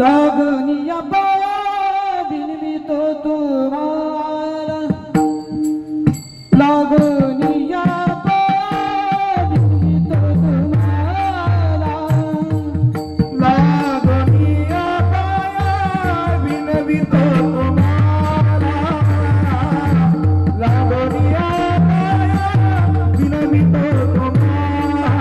लागनिया पाया बिनवितो तुम्हाला लागनिया पाया बिनवितो तुम्हाला लागनिया पाया बिनवितो तुम्हाला लागनिया पाया बिनवितो तुम्हाला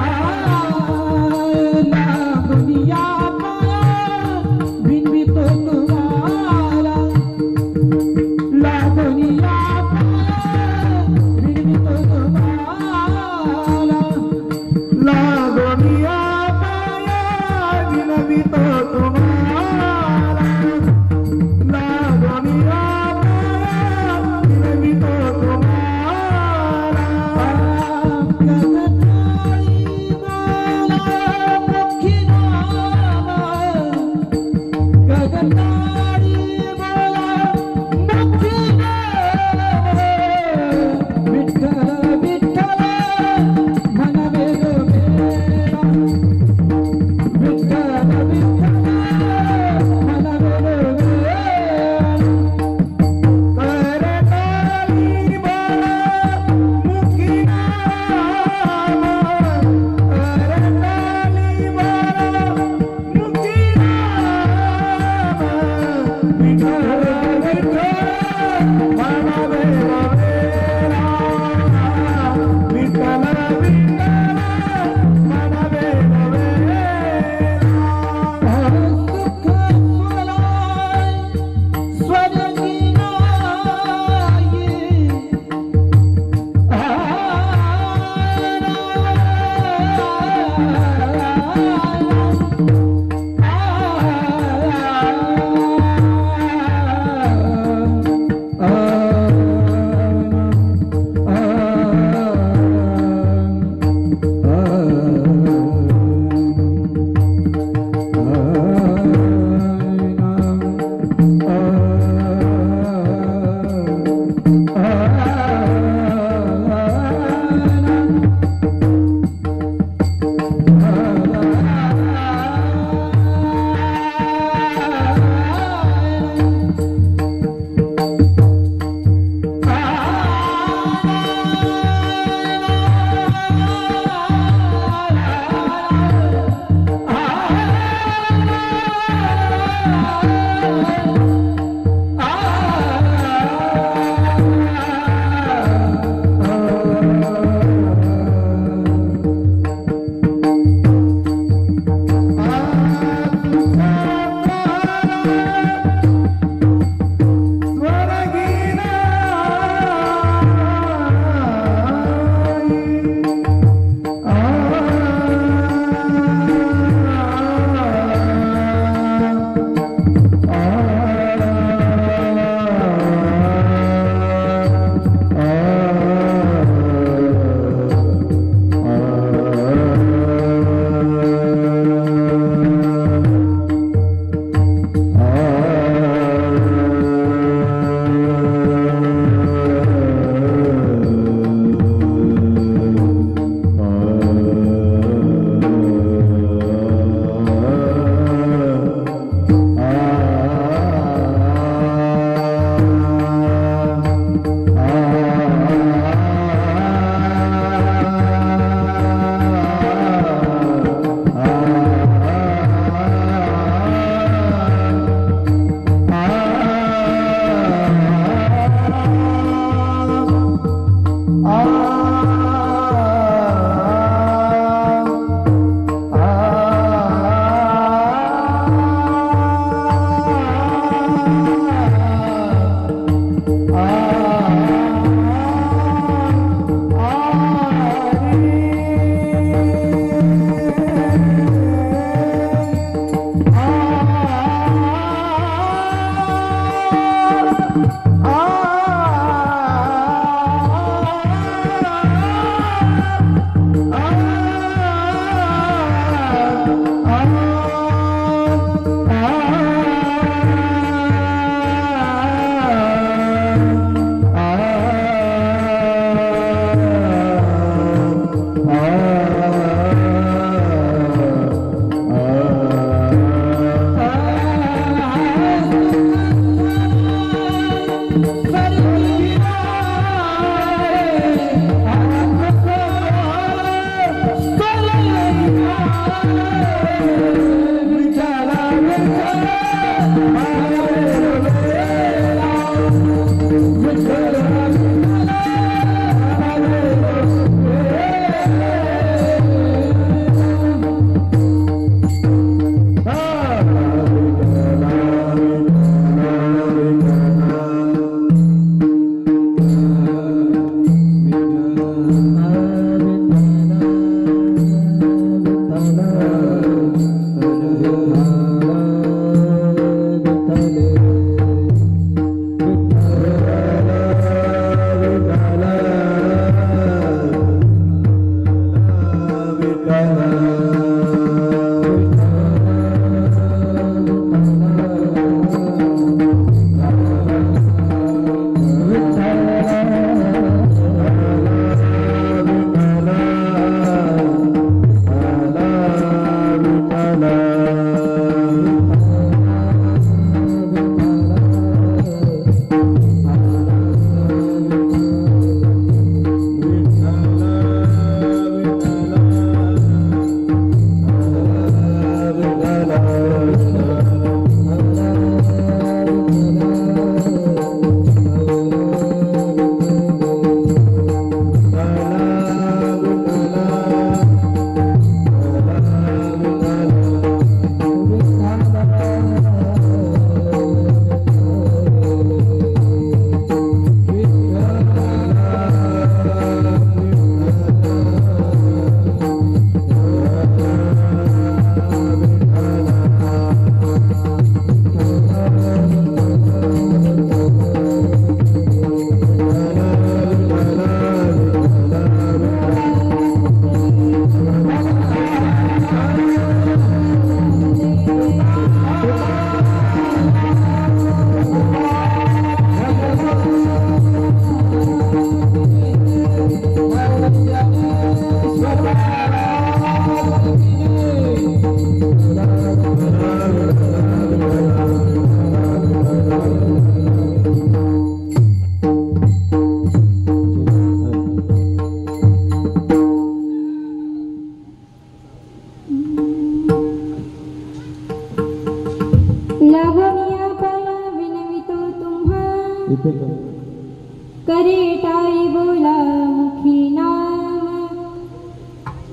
करे टाळी बोला मुखी नाम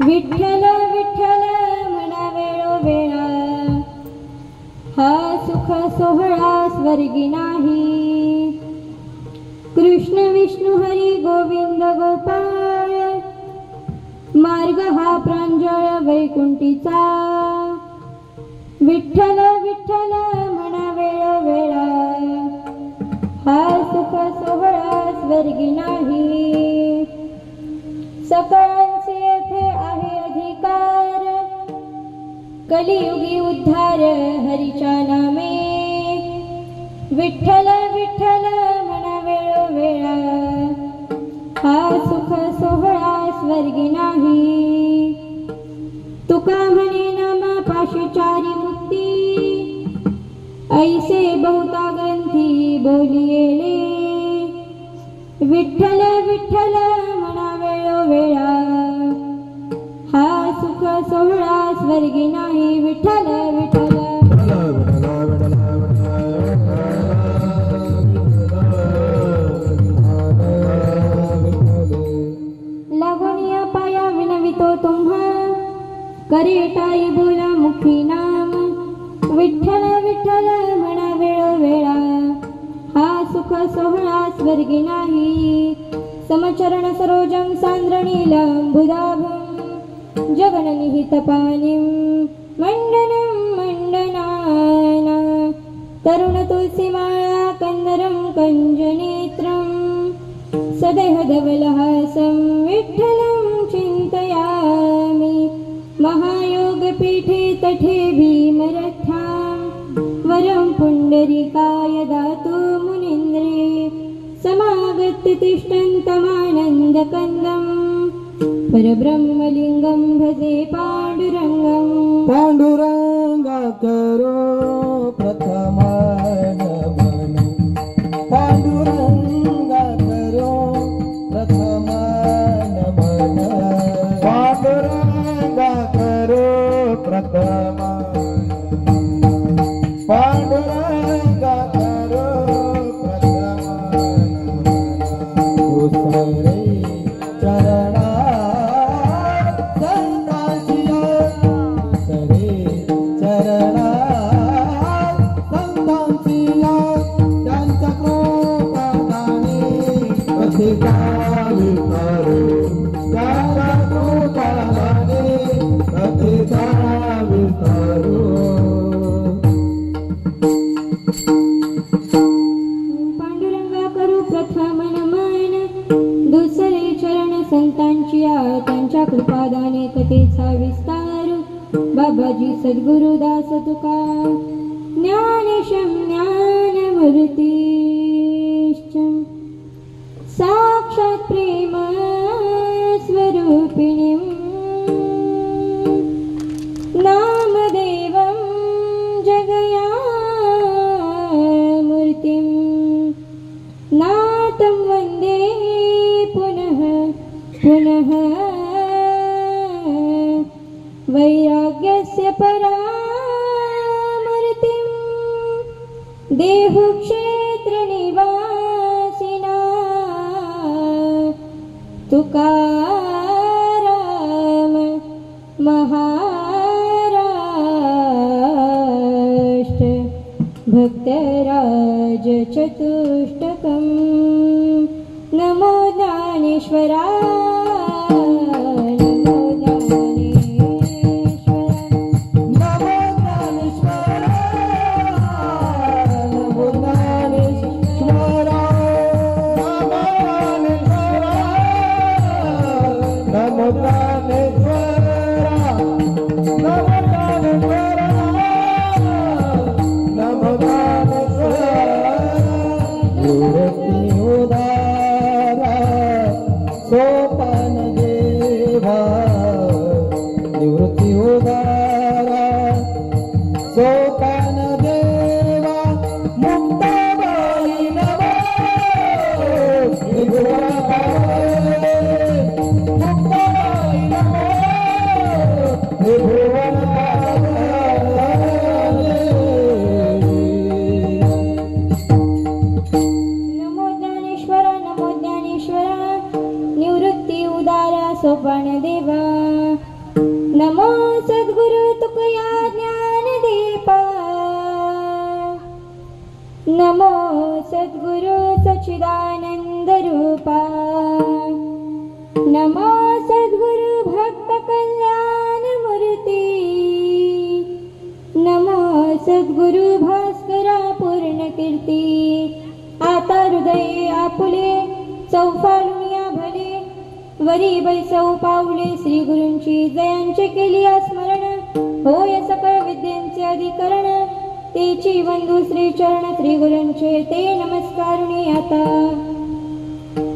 विठ्ठल विठ्ठल म्हणा वेळोवेळा हा सुख सोहळा स्वर्गी नाही कृष्ण विष्णू हरी गोविंद गोपाळ मार्ग हा प्रांजळ वैकुंठीचा विठ्ठल विठ्ठल म्हणा वेळोवेळा हा सुख सोहळा स्वर्गी नाही सकळांचे येथे आहे अधिकार कलियुगी उद्धार हरीच्या नामे विठ्ठल विठ्ठल म्हणा वेळोवेळा हा सुख सोहळा स्वर्गी नाही तुका म्हणे नामा पाशी चारी मुक्ती ऐसे बहुता ग्रंथी बोलियेले विठ्ठल विठ्ठल म्हणा वेळोवेळा हा सुख सोहळा स्वर्गी नाही विठ्ठल विठ्ठल लागोनिया पाया विनवितो तुम्हा करे टाळी बोला मुखी नाम विठ्ठल विठ्ठल म्हणा वेळोवेळा हा सुख सोहळा स्वर्गी नाही समचरण सरोजं सांद्रणीलंबुदाभं जगननिहितपाणिं मण्डनं मण्डनाना तरुण तुलसीमाळा कंदरं कञ्जनेत्रं सदेह धवलहासं विठ्ठलं चिन्तयामि महायोगपीठे तटे भीमरथां वरं पुण्डरीकाय दातु मुनीन्द्रे समागत्य तिष्ठन्तमानन्दकन्दं परब्रह्मलिङ्गं भजे पाण्डुरङ्गं पांडुरंगा करो प्रथमानमन पांडुरंगा करो प्रथमानमन पांडुरंगा करो प्रथमानमन पांडुरंगा करो प्रथमानमन उसरे चरणा पांडुरंगा करू प्रथम नमन दुसरे चरण संतांची त्यांच्या कृपादाने कथेचा विस्तार बाबाजी सद्गुरुदास तुका ज्ञानेशं ज्ञानमूर्तिश्च साक्षात् प्रेम स्वरूपिणीं नामदेवं जगयामूर्तिं नाथं वन्दे पुनः पुनः वैराग्यस्य परामूर्तिं देहुक्षेत्रनिवासिना तुकाराम महाराष्ट्र भक्तराज चतुष्टकं नमो ज्ञानेश्वरा सोपा सोपान देवा नमो सद्गुरु तुकया ज्ञानदीपा नमो सद्गुरु सच्चिदानंद रूपा नमो सद्गुरु भक्त कल्याण मूर्ती नमो सद्गुरु भास्करा पूर्ण कीर्ती आता हृदय आपुले चौफालुनिया भले वरी बैसौ पाऊले श्री गुरूंची जयांचे केली स्मरण होय सकळ विद्यांचे अधिकरण तेची बंधू श्री चरण श्री गुरूंचे ते नमस्कारुणी आता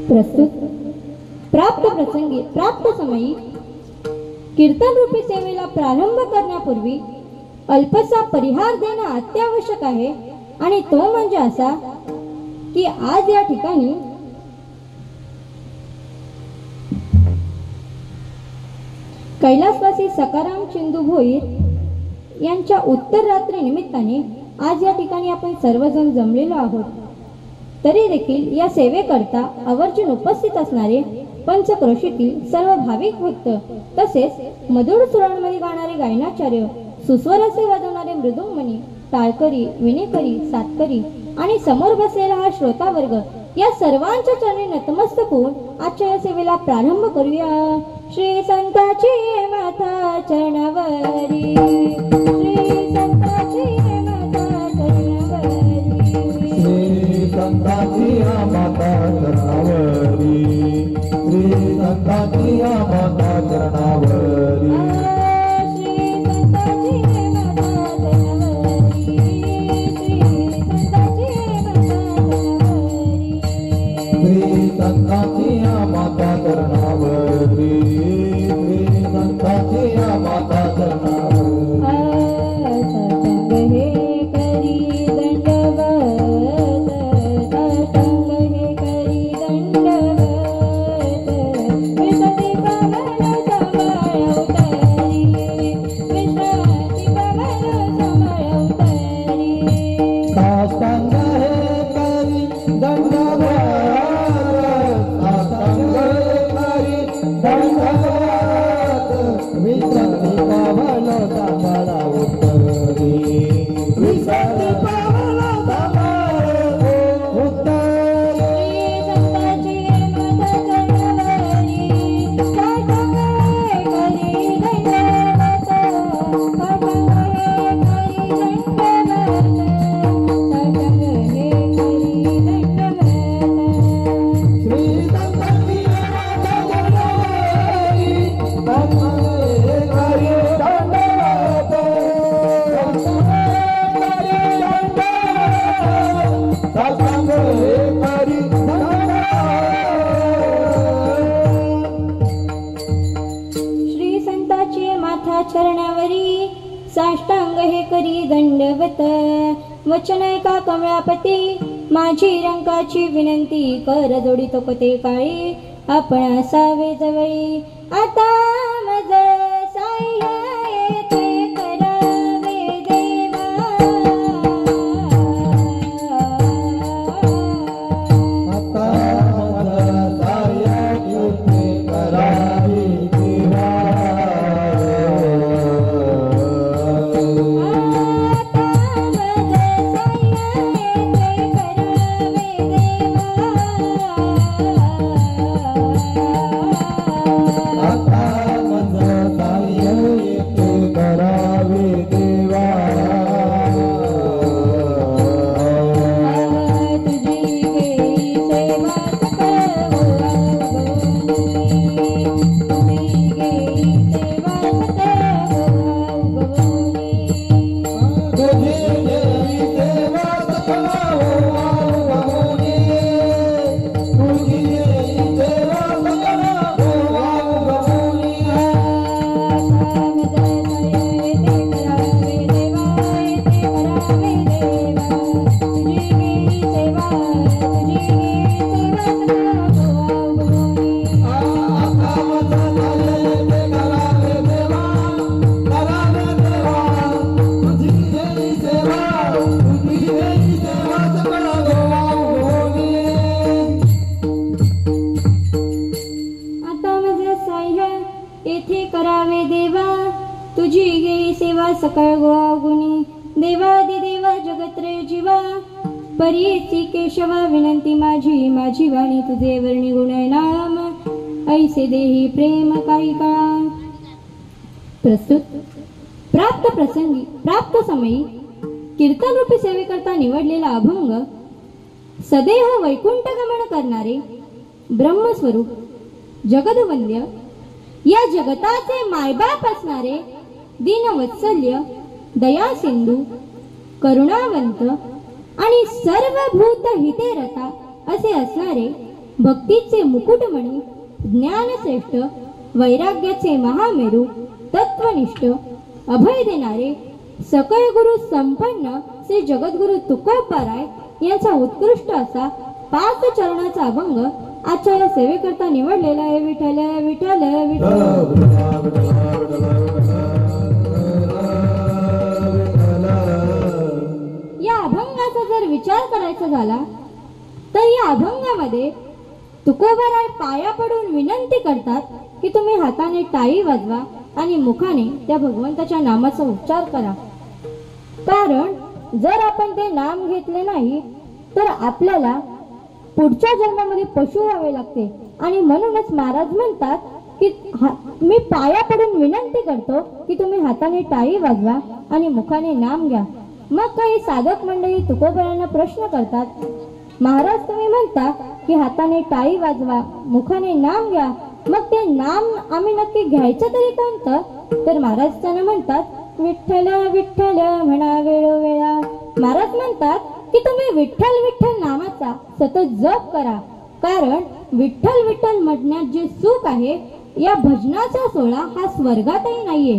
प्रस्तुत प्राप्त प्रसंगी प्राप्त समयी कीर्तन रूपी सेवेला प्रारंभ करण्यापूर्वी अल्पसा परिहार देणं अत्यावश्यक आहे आणि तो म्हणजे असा की आज या ठिकाणी कैलासवासी सकाराम चिंदू भोईर यांच्या उत्तर रात्री निमित्ताने आज या ठिकाणी आपण सर्वजण जमलेलो आहोत तरी देखील या सेवेकरता आवर्जून उपस्थित असणारे पंचक्रोशीतील सर्व भाविक भक्त तसेच मधुर सुरांमध्ये गाणारे गायनाचार्य सुस्वराचे वाजवणारे मृदुंगमणी टाळकरी विनेकरी सातकरी आणि समोर बसलेला हा श्रोता वर्ग या सर्वांच्या चरणी नतमस्तक होऊन आजच्या या सेवेला प्रारंभ करूया श्री संताची माता चरणावरी श्री संताची माता चरणावरी श्री संताची माता चरणावरी श्री संताची माता चरणावरी श्री संताची माता चरणावरी श्री संताची माता चरणावरी हे करी दंडवत साष्टांग हे करी दंडवत विश्रांती पावन समाळवतरी विश्रांती पावन समाळवतरी साष्टांग हे करी दंडवत साष्टांग हे करी दंडवत विश्रांती पावन समाळवतरी विश्रांती पावन समाळवतरी श्री संताची माथा चरणावरी साष्टांग हे करी दंडवत वचन ऐका कमळापती माझी रंकाची विनंती कर जोडी तो कते काळी आपण असावे जवळी आता मज साह्य येते करावे देवा आता मला साह्य येते करावी देवा आता सकळ गुणी देवादिदेवा जगत्रे जीवा परीची केशवा विनंती माझी माझी वाणी तुझे वर्णी गुण नाम ऐसे देही प्रेम काही काळा. प्रस्तुत प्राप्त प्रसंगी प्राप्त समयी कीर्तनरूपी सेवेकरता निवडलेला अभंग सदेह वैकुंठ गमन करणारे ब्रह्मस्वरूप जगदवंद्य या जगताचे मायबाप असणारे दीनवत्सल्य दया सिंधू करुणावंत आणि सर्वभूत हितेरता असे असणारे भक्तीचे मुकुटमणी ज्ञानश्रेष्ठ वैराग्याचे महामेरू तत्वनिष्ठ अभय देणारे सकळ गुरु संपन्न श्री जगद्गुरु तुकोबाराय यांचा उत्कृष्ट असा 5 चरणाचा अभंग आजच्या या सेवेकरता निवडलेला आहे. विठ्ठल विठ्ठल विठ्ठल. या अभंगाचा जर विचार करायचा झाला तर या अभंगामध्ये तुकोबाराय पाया पडून विनंती करतात की तुम्ही हाताने टाळी वाजवा आणि मुखाने त्या भगवंताच्या नामाचा उच्चार करा. कारण जर आपण ते नाम घेतले नाही तर आपल्याला पुढच्या जन्मामध्ये पशु व्हावे लागते. आणि म्हणूनच महाराज म्हणतात की मी पाया पडून विनंती करतो की तुम्ही हाताने टाळी वाजवा आणि मुखाने नाम घ्या. मग काही साधक मंडळी तुकोबारायांना प्रश्न करतात, महाराज तुम्ही म्हणता की हाताने टाळी वाजवा मुखाने नाम घ्या, मग ते नाम आम्ही नक्की घ्यायचं तरी कोणतं? तर महाराज त्यांना म्हणतात विठ्ठल विठ्ठल म्हणा वेळोवेळा. महाराज म्हणतात की तुम्ही विठ्ठल विठ्ठल नामाचा सतत जप करा. कारण विठ्ठल विठ्ठल म्हणण्यात जे सुख आहे या भजनाचा सोहळा हा स्वर्गातही नाहीये.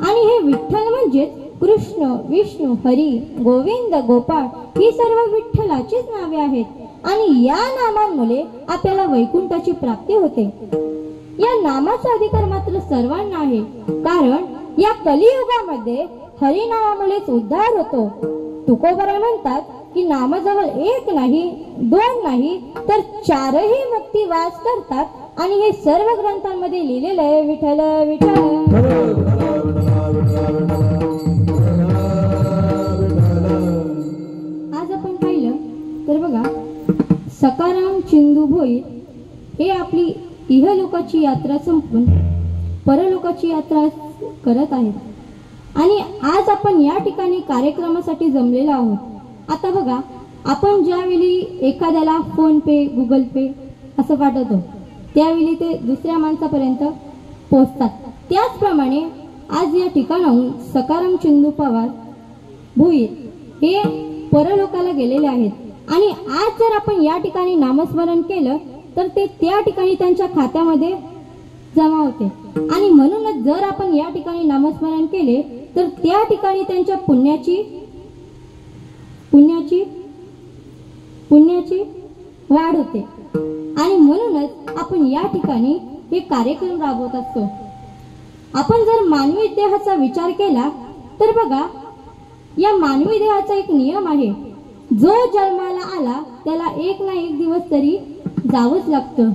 आणि हे विठ्ठल म्हणजे कृष्ण विष्णू हरी गोविंद गोपाळ ही सर्व विठ्ठलाचीच नावे आहेत. आणि या नामांमुळे आपल्याला वैकुंठाची प्राप्ती होते. या नामाचा अधिकार मात्र सर्वांना आहे. कारण या कलियुगामध्ये हरिनामामुळेच उद्धार होतो. तुकोबाराय म्हणतात की नामाजवळ 1 नाही 2 नाही तर 4ही मुक्ती वास करतात. आणि हे सर्व ग्रंथांमध्ये लिहिलेलं आहे. विठ्ठल विठ्ठल. आज आपण पाहिलं तर बघा सकाराम चिंदू भोईर हे आपली इहलोकाची यात्रा संपून परलोकाची यात्रा करत आहेत. आणि आज आपण या ठिकाणी कार्यक्रमासाठी जमलेलो आहोत. आता बघा आपण ज्यावेळी एखाद्याला फोन पे गुगल पे असं पाठवतो त्यावेळी ते दुसऱ्या माणसापर्यंत पोहोचतात. त्याचप्रमाणे आज या ठिकाणाहून सकाराम चिंदू पवार भोईर हे परलोकाला गेलेले आहेत. आणि आज जर आपण या ठिकाणी नामस्मरण केलं तर ते त्या ठिकाणी त्यांच्या खात्यामध्ये जमा होते. आणि म्हणूनच जर आपण या ठिकाणी नामस्मरण केले तर त्या ठिकाणी त्यांच्या पुण्याची वाढ होते. आणि म्हणूनच आपण या ठिकाणी हे कार्यक्रम राबवत असतो. आपण जर मानवी देहाचा विचार केला तर बघा या मानवी देहाचा एक नियम आहे. जो जन्माला आला त्याला 1 ना 1 दिवस तरी जावंच लागतं.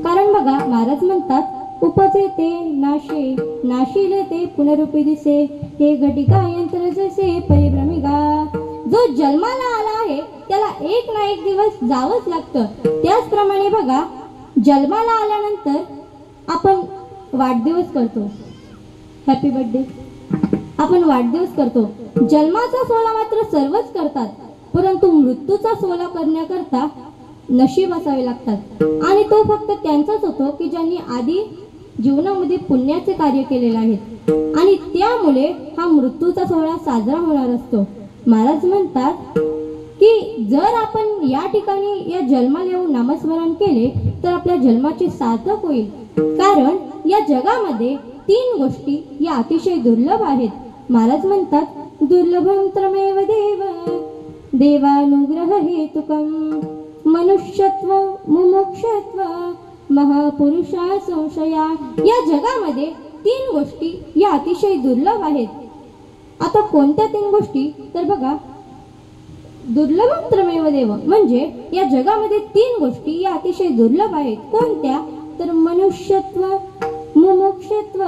कारण बघा महाराज म्हणतात उपजे ते नाशे नाशिले ते पुनरुपी दिसे हे घटिका यंत्र जसे परिभ्रमिका. जो जन्माला आला आहे त्याला 1 ना 1 दिवस जावंच लागतं. त्याचप्रमाणे बघा जन्माला आल्यानंतर आपण वाढदिवस करतो, हॅपी बर्थडे आपण वाढदिवस करतो. जन्माचा सोहळा मात्र सर्वच करतात. परंतु मृत्यूचा सोहळा करण्याकरता नशीब असावे लागतात. आणि तो फक्त त्यांचाच होतो की ज्यांनी आधी जीवनामध्ये पुण्याचे कार्य केलेले आहेत. आणि त्यामुळे हा मृत्यूचा सोहळा साजरा होणार असतो. महाराज म्हणतात की जर आपण या ठिकाणी या जन्माला येऊन नामस्मरण केले तर आपल्या जन्माचे सार्थक होईल. कारण या जगामध्ये 3 गोष्टी या अतिशय दुर्लभ आहेत. महाराज म्हणतात दुर्लभं त्रमेव देव देवानुग्रह हेतुकं मनुष्यत्व मुमुक्षत्व महापुरुषा संशया. या जगामध्ये 3 गोष्टी या अतिशय दुर्लभ आहेत. आता कोणत्या 3 गोष्टी? तर बघा दुर्लभं त्रमेव देव म्हणजे या जगामध्ये 3 गोष्टी या अतिशय दुर्लभ आहेत. कोणत्या? तर मनुष्यत्व मुमुक्षत्व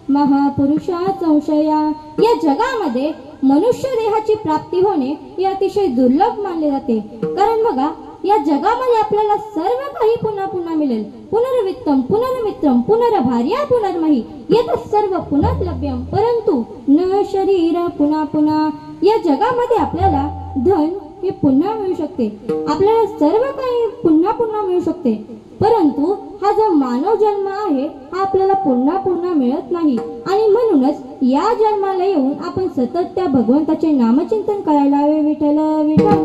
महापुरुषा संशया. या जगामध्ये मनुष्य देहाची प्राप्ती होणे हे अतिशय दुर्लभ मानले जाते. कारण बघा, या जगामध्ये आपल्याला सर्व काही पुन्हा पुन्हा मिळेल. पुनर्वित्तम पुनर्मित्रम पुनर्भार्या पुनर्मही येत सर्व पुनर्लभ्यम, परंतु न शरीर पुन्हा पुन्हा. या जगामध्ये आपल्याला धन हे पुन्हा मिळू शकते, आपल्याला सर्व काही पुन्हा पुन्हा मिळू शकते, परंतु हा जो मानव जन्म आहे हा आपल्याला पुन्हा पुन्हा मिळत नाही. आणि म्हणूनच या जन्माला येऊन आपण सतत त्या भगवंताचे नामचिंतन करायला हवे. विठ्ठल विठ्ठल.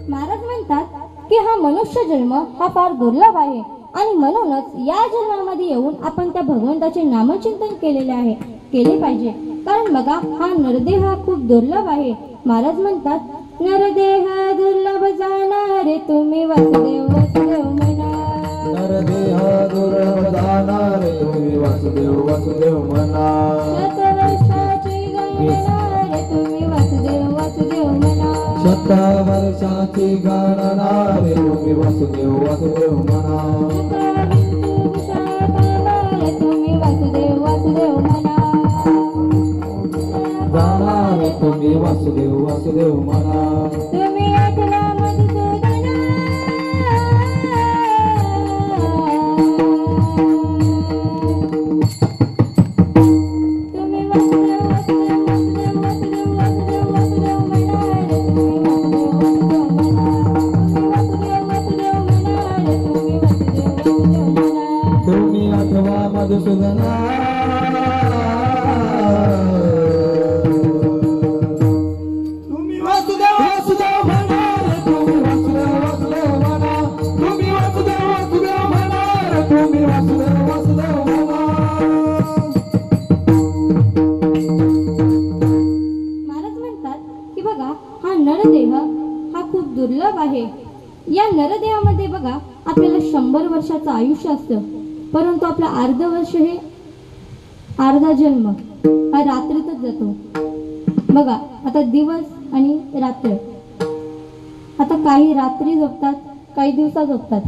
महाराज म्हणतात की हा मनुष्य जन्म हा फार दुर्लभ आहे आणि म्हणूनच या जन्मामध्ये येऊन आपण त्या भगवंताचे नामचिंतन केले पाहिजे. कारण बघा, हा नरदेह हा खूप दुर्लभ आहे. महाराज म्हणतात, नरदेह दुर्लभ जाणारे तुम्ही वासुदेव वासुदेव म्हणा. नरदेह दुर्लभ जाणारे तुम्ही वासुदेव वासुदेव म्हणा. शतवर्षाची गणनारे तुम्ही वासुदेव वासुदेव म्हणा. शतवर्षाची गणनारे तुम्ही वासुदेव वासुदेव म्हणा. तुम्ही वासुदेव वासुदेव म्हणा. जाणारे तुम्ही वासुदेव वासुदेव म्हणा. तुम्ही ऐकला मधुसूदना. तुम्ही वासुदेव वासुदेव वासुदेव वासुदेव वासुदेव वासुदेव म्हणाले. तुम्ही वासुदेव वासुदेव म्हणाले. तुम्ही वासुदेव वासुदेव म्हणा. तुम्ही आठवा मधुसूदना. नरदेह हा खूप दुर्लभ आहे. या नरदेहामध्ये बघा, आपल्याला 100 वर्षाचं आयुष्य असतं, परंतु आपला अर्धा जन्म हा रात्रीतच जातो. बघा, आता दिवस आणि रात्र. आता काही रात्री झोपतात, काही दिवसा झोपतात.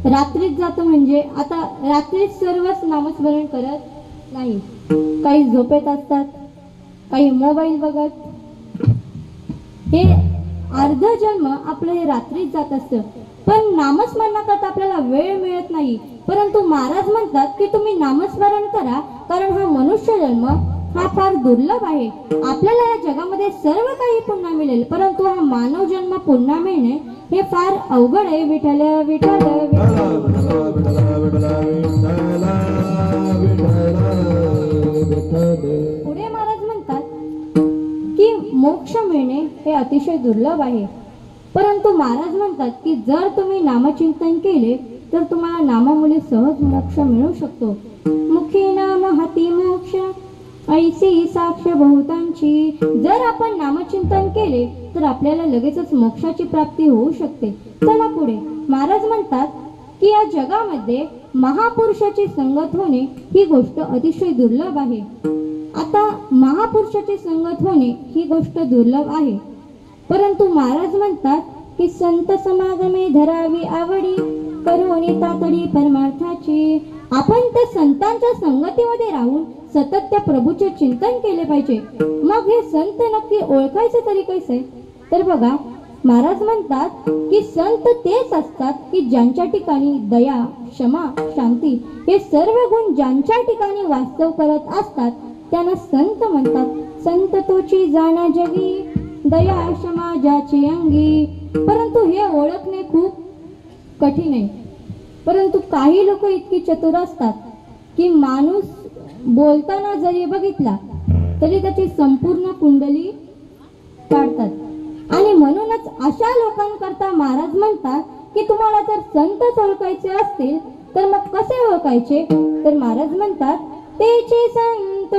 रात्रीत जातो म्हणजे आता रात्रीच सर्वच नामस्मरण करत नाही. काही झोपेत असतात, काही मोबाईल बघत. हे अर्ध जन्म आपलं हे रात्रीच जात असतं. पण नामस्मरणाकरता आपल्याला वेळ मिळत नाही. परंतु महाराज म्हणतात की तुम्ही नामस्मरण करा, कारण हा मनुष्य जन्म हा फार दुर्लभ आहे. आपल्याला या जगामध्ये सर्व काही पुन्हा मिळेल, परंतु हा मानव जन्म पुन्हा मिळणे हे फार अवघड आहे. विठ्ठल विठ्ठल पुढे महाराज म्हणतात की मोक्ष मिळणे हे अतिशय दुर्लभ आहे. परंतु महाराज म्हणतात की जर तुम्ही नामचिंतन केले तर तुम्हाला नामामुळे सहज मोक्ष मिळू शकतो. मुखी नाम हाती मोक्ष ऐसी साक्ष बहुतांची. जर आपण नामचिंतन केले तर आपल्याला लगेचच मोक्षाची प्राप्ती होऊ शकते. चला पुढे. महाराज म्हणतात की या जगामध्ये महापुरुषाची संगत होणे ही गोष्ट अतिशय दुर्लभ आहे. आता महापुरुषाची संगत होणे ही गोष्ट दुर्लभ आहे, परंतु महाराज म्हणतात की संत समागमे धरावी आवडी करोनी तातडी परमार्थाची. आपण त्या संतांच्या संगतीमध्ये राहून सतत त्या प्रभूचे चिंतन केले पाहिजे. मग हे संत नक्की ओळखायचे तरी कसे? तर बघा, महाराज म्हणतात की संत तेच असतात की ज्यांच्या ठिकाणी दया, क्षमा, शांती हे सर्व गुण ज्यांच्या ठिकाणी वास्तव करत असतात त्यांना संत म्हणतात. संत तोची जाणा जगी दया क्षमा ज्याची अंगी. परंतु हे ओळखणे खूप कठीण आहे. परंतु काही लोक इतकी चतुर असतात की माणूस बोलताना जरी बघितला तरी त्याची संपूर्ण कुंडली काढतात. आणि म्हणूनच अशा लोकांकरता महाराज म्हणतात की तुम्हाला जर संत ओळखायचे असतील तर मग कसे ओळखायचे? तर महाराज म्हणतात तेची संत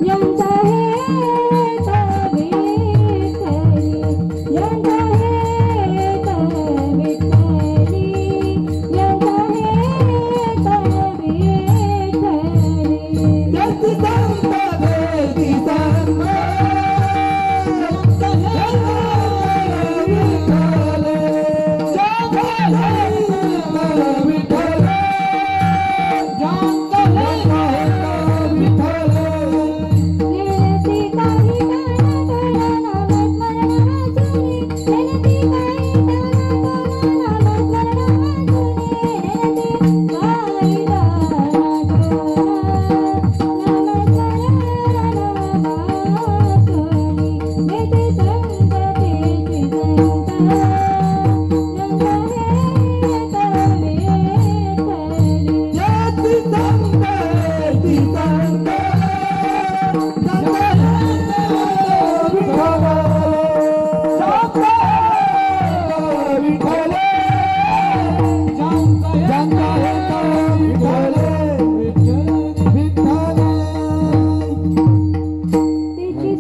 ज्यांचा हेत विठ्ठली, ज्यांचा हेत विठ्ठली, ज्यांचा हेत विठ्ठली. ज्यांची संत देती संत, ज्यांचा हेत विठ्ठली.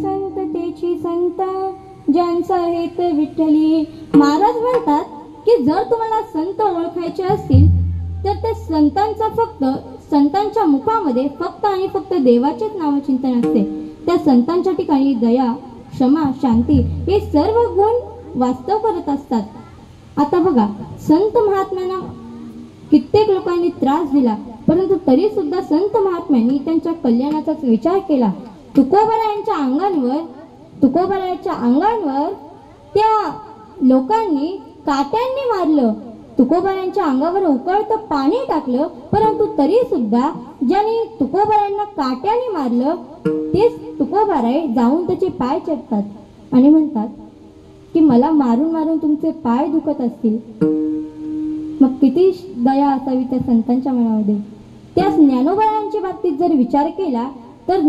संततेची संत ज्यांचा हेत विठ्ठली. महाराज म्हणतात की जर तुम्हाला संत ओळखायचे असतील तर त्या संतांच्या मुखामध्ये फक्त आणि फक्त देवाचेच नामचिंतन असते. त्या संतांच्या ठिकाणी दया, क्षमा, शांती हे सर्व गुण वास्तव करत असतात. आता बघा, संत महात्म्यांना कित्येक लोकांनी त्रास दिला, परंतु तरी सुद्धा संत महात्म्यांनी त्यांच्या कल्याणाचाच विचार केला. तुकोबारायांच्या अंगांवर त्या लोकांनी काट्यांनी मारलं. तुकोबारायांच्या अंगावर उकळतं पाणी टाकलं, परंतु तरी सुद्धा ज्यांनी तुकोबारायांना काट्याने मारलं तेच तुकोबाराय जाऊन त्याचे पाय चेपतात आणि म्हणतात की मला मारून मारून तुमचे पाय दुखत असतील. मग किती दया असावी त्या संतांच्या मनामध्ये. त्या ज्ञानोबारायांच्या बाबतीत जर विचार केला तर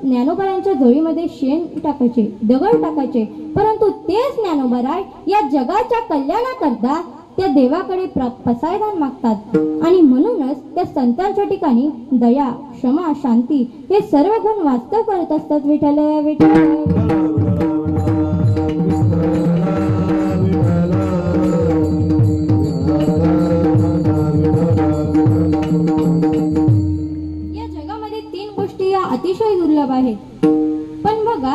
ज्ञानोबारायांच्या झोळीमध्ये शेण टाकायचे, दगड टाकायचे, परंतु तेच ज्ञानोबाराय या जगाच्या कल्याणाकरता त्या देवाकडे पसायदान मागतात. आणि म्हणूनच त्या संतांच्या ठिकाणी दया, क्षमा, शांती हे सर्व गुण वास्तव करत असतात. विठ्ठल विठ्ठल. अतिशय दुर्लभ आहे. पण बघा,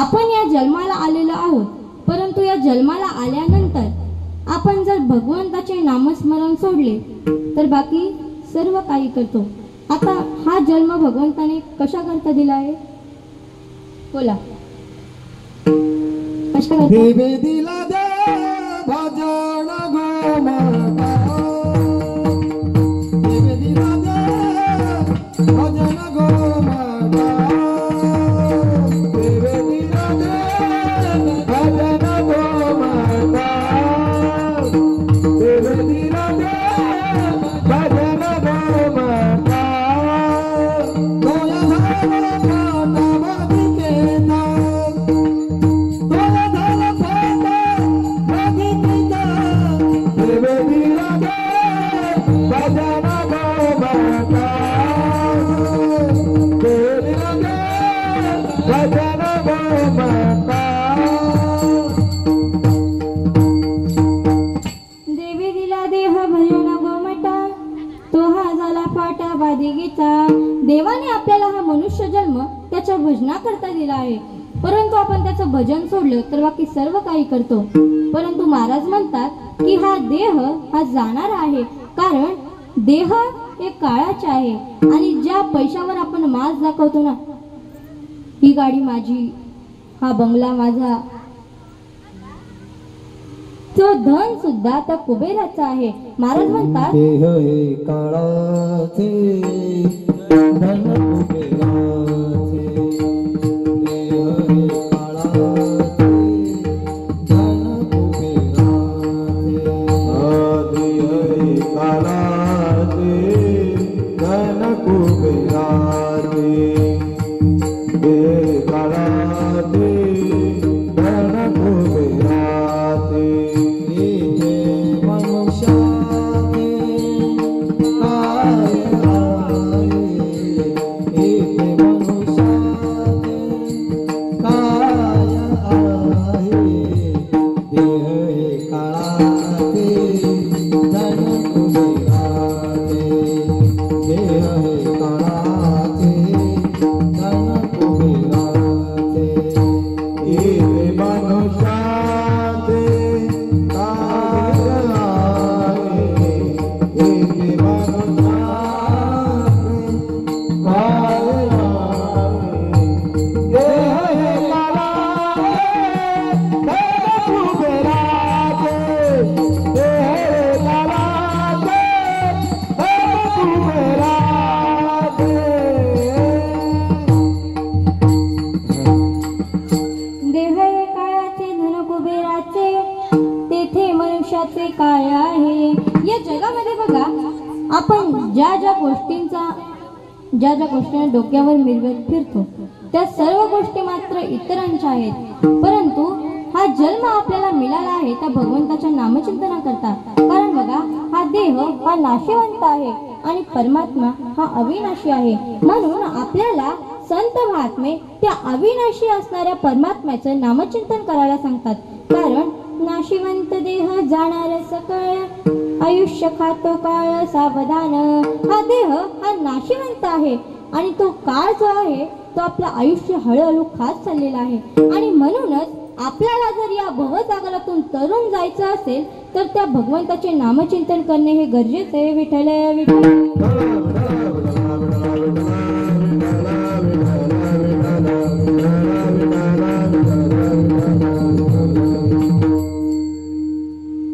आपण या जन्माला आलेलो आहोत, परंतु या जन्माला आल्यानंतर आपण जर भगवंताचे नामस्मरण सोडले तर बाकी सर्व काही करतो. आता हा जन्म भगवंताने कशा करता दिला आहे? बोला, कशा करता? देवे दिला दे भजन गोमाता, देवे दिला दे भजन गोमाता, देवे दिला दे भजन गोमाता, देवे दिला दे भजन गोमाता. तोया झाला फाटा बाधिकेता, तोया झाला फाटा बाधिकेता, देवे दिला दे भजन गोमाता, देवे दिला दे भजन गोमाता. देवी दिला देह भजन गोमटा, तो हा झाला फाटा बाधिकेचा. देवाने आपल्याला हा मनुष्य जन्म त्याच्या भजनाकरता दिला आहे, परंतु आपण त्याचं भजन सोडलं तर बाकी सर्व काही करतो. परंतु महाराज म्हणतात की हा देह हा जाणार आहे, कारण देह हे काळाचे आहे. आणि ज्या पैशावर आपण माज दाखवतो ना, ही गाडी माझी, हा बंगला माझा, तो धन सुद्धा त्या कुबेराचा आहे. महाराज म्हणतात देह हे काळाचे, धन कुबेराचे, देह हे काळाचे, धन कुबेराचे, देह हे काळाचे, धन कुबेराचे, देह काळाचे, धन कुबेराचे. इथे मनुष्याचे काय आहे, इथे मनुष्याचे काय आहे, देह हे काळाचे, धन कुबेराचे, देह हे काळाचे, धन कुबेराचे. इथे मनुष्याचे काय आहे, इथे मनुष्याचे काय आहे, देह हे काळाचे, धन कुबेराचे, देह हे काळाचे, धन कुबेराचे. देह हे काळाचे, धन कुबेराचे, तेथे मनुष्याचे काय आहे. या जगामध्ये बघा, आपण ज्या ज्या गोष्टींना डोक्यावर मिरवत फिरतो त्या सर्व गोष्टी मात्र इतरांच्या आहेत, परंतु हा जन्म आपल्याला मिळाला आहे त्या भगवंताच्या नामचिंतनाकरता. कारण बघा, हा देह हा नाशवंत आहे आणि परमात्मा हा अविनाशी आहे. म्हणून आपल्याला संत महात्मे त्या अविनाशी असणाऱ्या परमात्म्याचं नामचिंतन करायला सांगतात. कारण नाशिवंत देह जाणार सकळ, आयुष्य खातो काळ सावधान. हा देह हा नाशिवंत आहे आणि तो काळ जो आहे तो आपलं आयुष्य हळूहळू खात चाललेला आहे. आणि म्हणूनच आपल्याला जर या भवसागरातून तरुण जायचं असेल तर त्या भगवंताचे नामचिंतन करणे हे गरजेचे आहे. विठ्ठल विठ्ठल.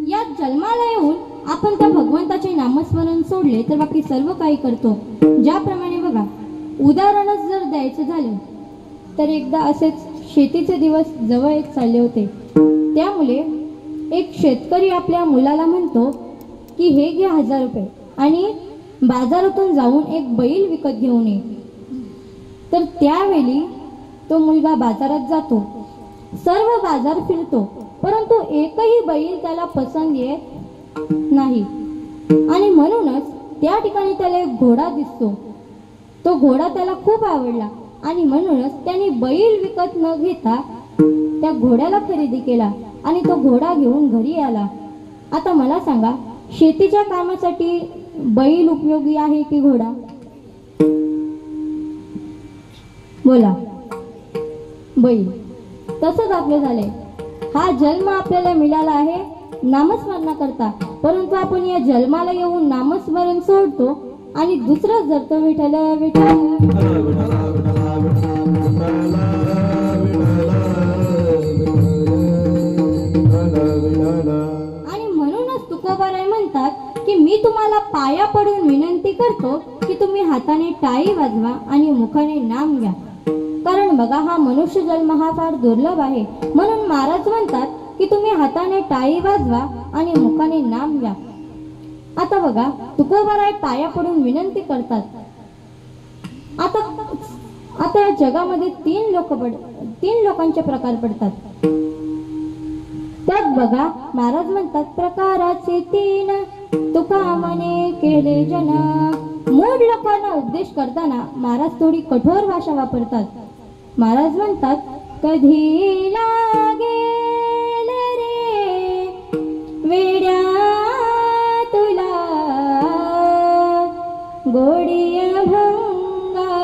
या जन्माला येऊन आपण त्या भगवंताचे नामस्मरण सोडले तर बाकी सर्व काही करतो. ज्याप्रमाणे बघा, उदाहरणच जर द्यायचं झालं तर एकदा असेच शेतीचे दिवस जवळ येत चालले होते. त्यामुळे एक शेतकरी आपल्या मुलाला म्हणतो की हे घे 1000 रुपये आणि बाजारातून जाऊन एक बैल विकत घेऊन ये. तर त्यावेळी तो मुलगा बाजारात जातो, सर्व बाजार फिरतो, परंतु एकही बैल त्याला पसंत येत नाही. आणि म्हणूनच त्या ठिकाणी त्याला एक घोडा दिसतो. तो घोडा त्याला खूप आवडला आणि म्हणूनच त्याने बैल विकत न घेता त्या घोड्याला खरेदी केला आणि तो घोडा घेऊन घरी आला. आता मला सांगा, शेतीच्या कामासाठी बैल उपयोगी आहे की घोडा? बोला. बैल. तसंच आपलं झालंय. हा जन्म आपल्याला मिळाला आहे नामस्मरणाकरता, परंतु आपण या जन्माला येऊन नामस्मरण सोडतो आणि दुसरंच जरतो. विठ्ठल विठ्ठल. आणि म्हणूनच तुकोबाराय म्हणतात की मी तुम्हाला पाया पडून विनंती करतो की तुम्ही हाताने टाळी वाजवा आणि मुखाने नाम घ्या. कारण बघा, हा मनुष्य जन्म हा फार दुर्लभ आहे. म्हणून महाराज म्हणतात की तुम्ही हाताने टाळी वाजवा आणि मुखाने नाम घ्या. आता बघा, तुकोबाराय पाया पडून विनंती करतात. आता या जगामध्ये तीन लोकांचे प्रकार पडतात. त्यात बघा, महाराज म्हणतात प्रकाराचे 3 तुका मने केले जन. मूढ लोकांना उपदेश करताना महाराज थोडी कठोर भाषा वापरतात. महाराज म्हणतात कधी लागेल रे वेड्या तुला गोडी अभंगाची,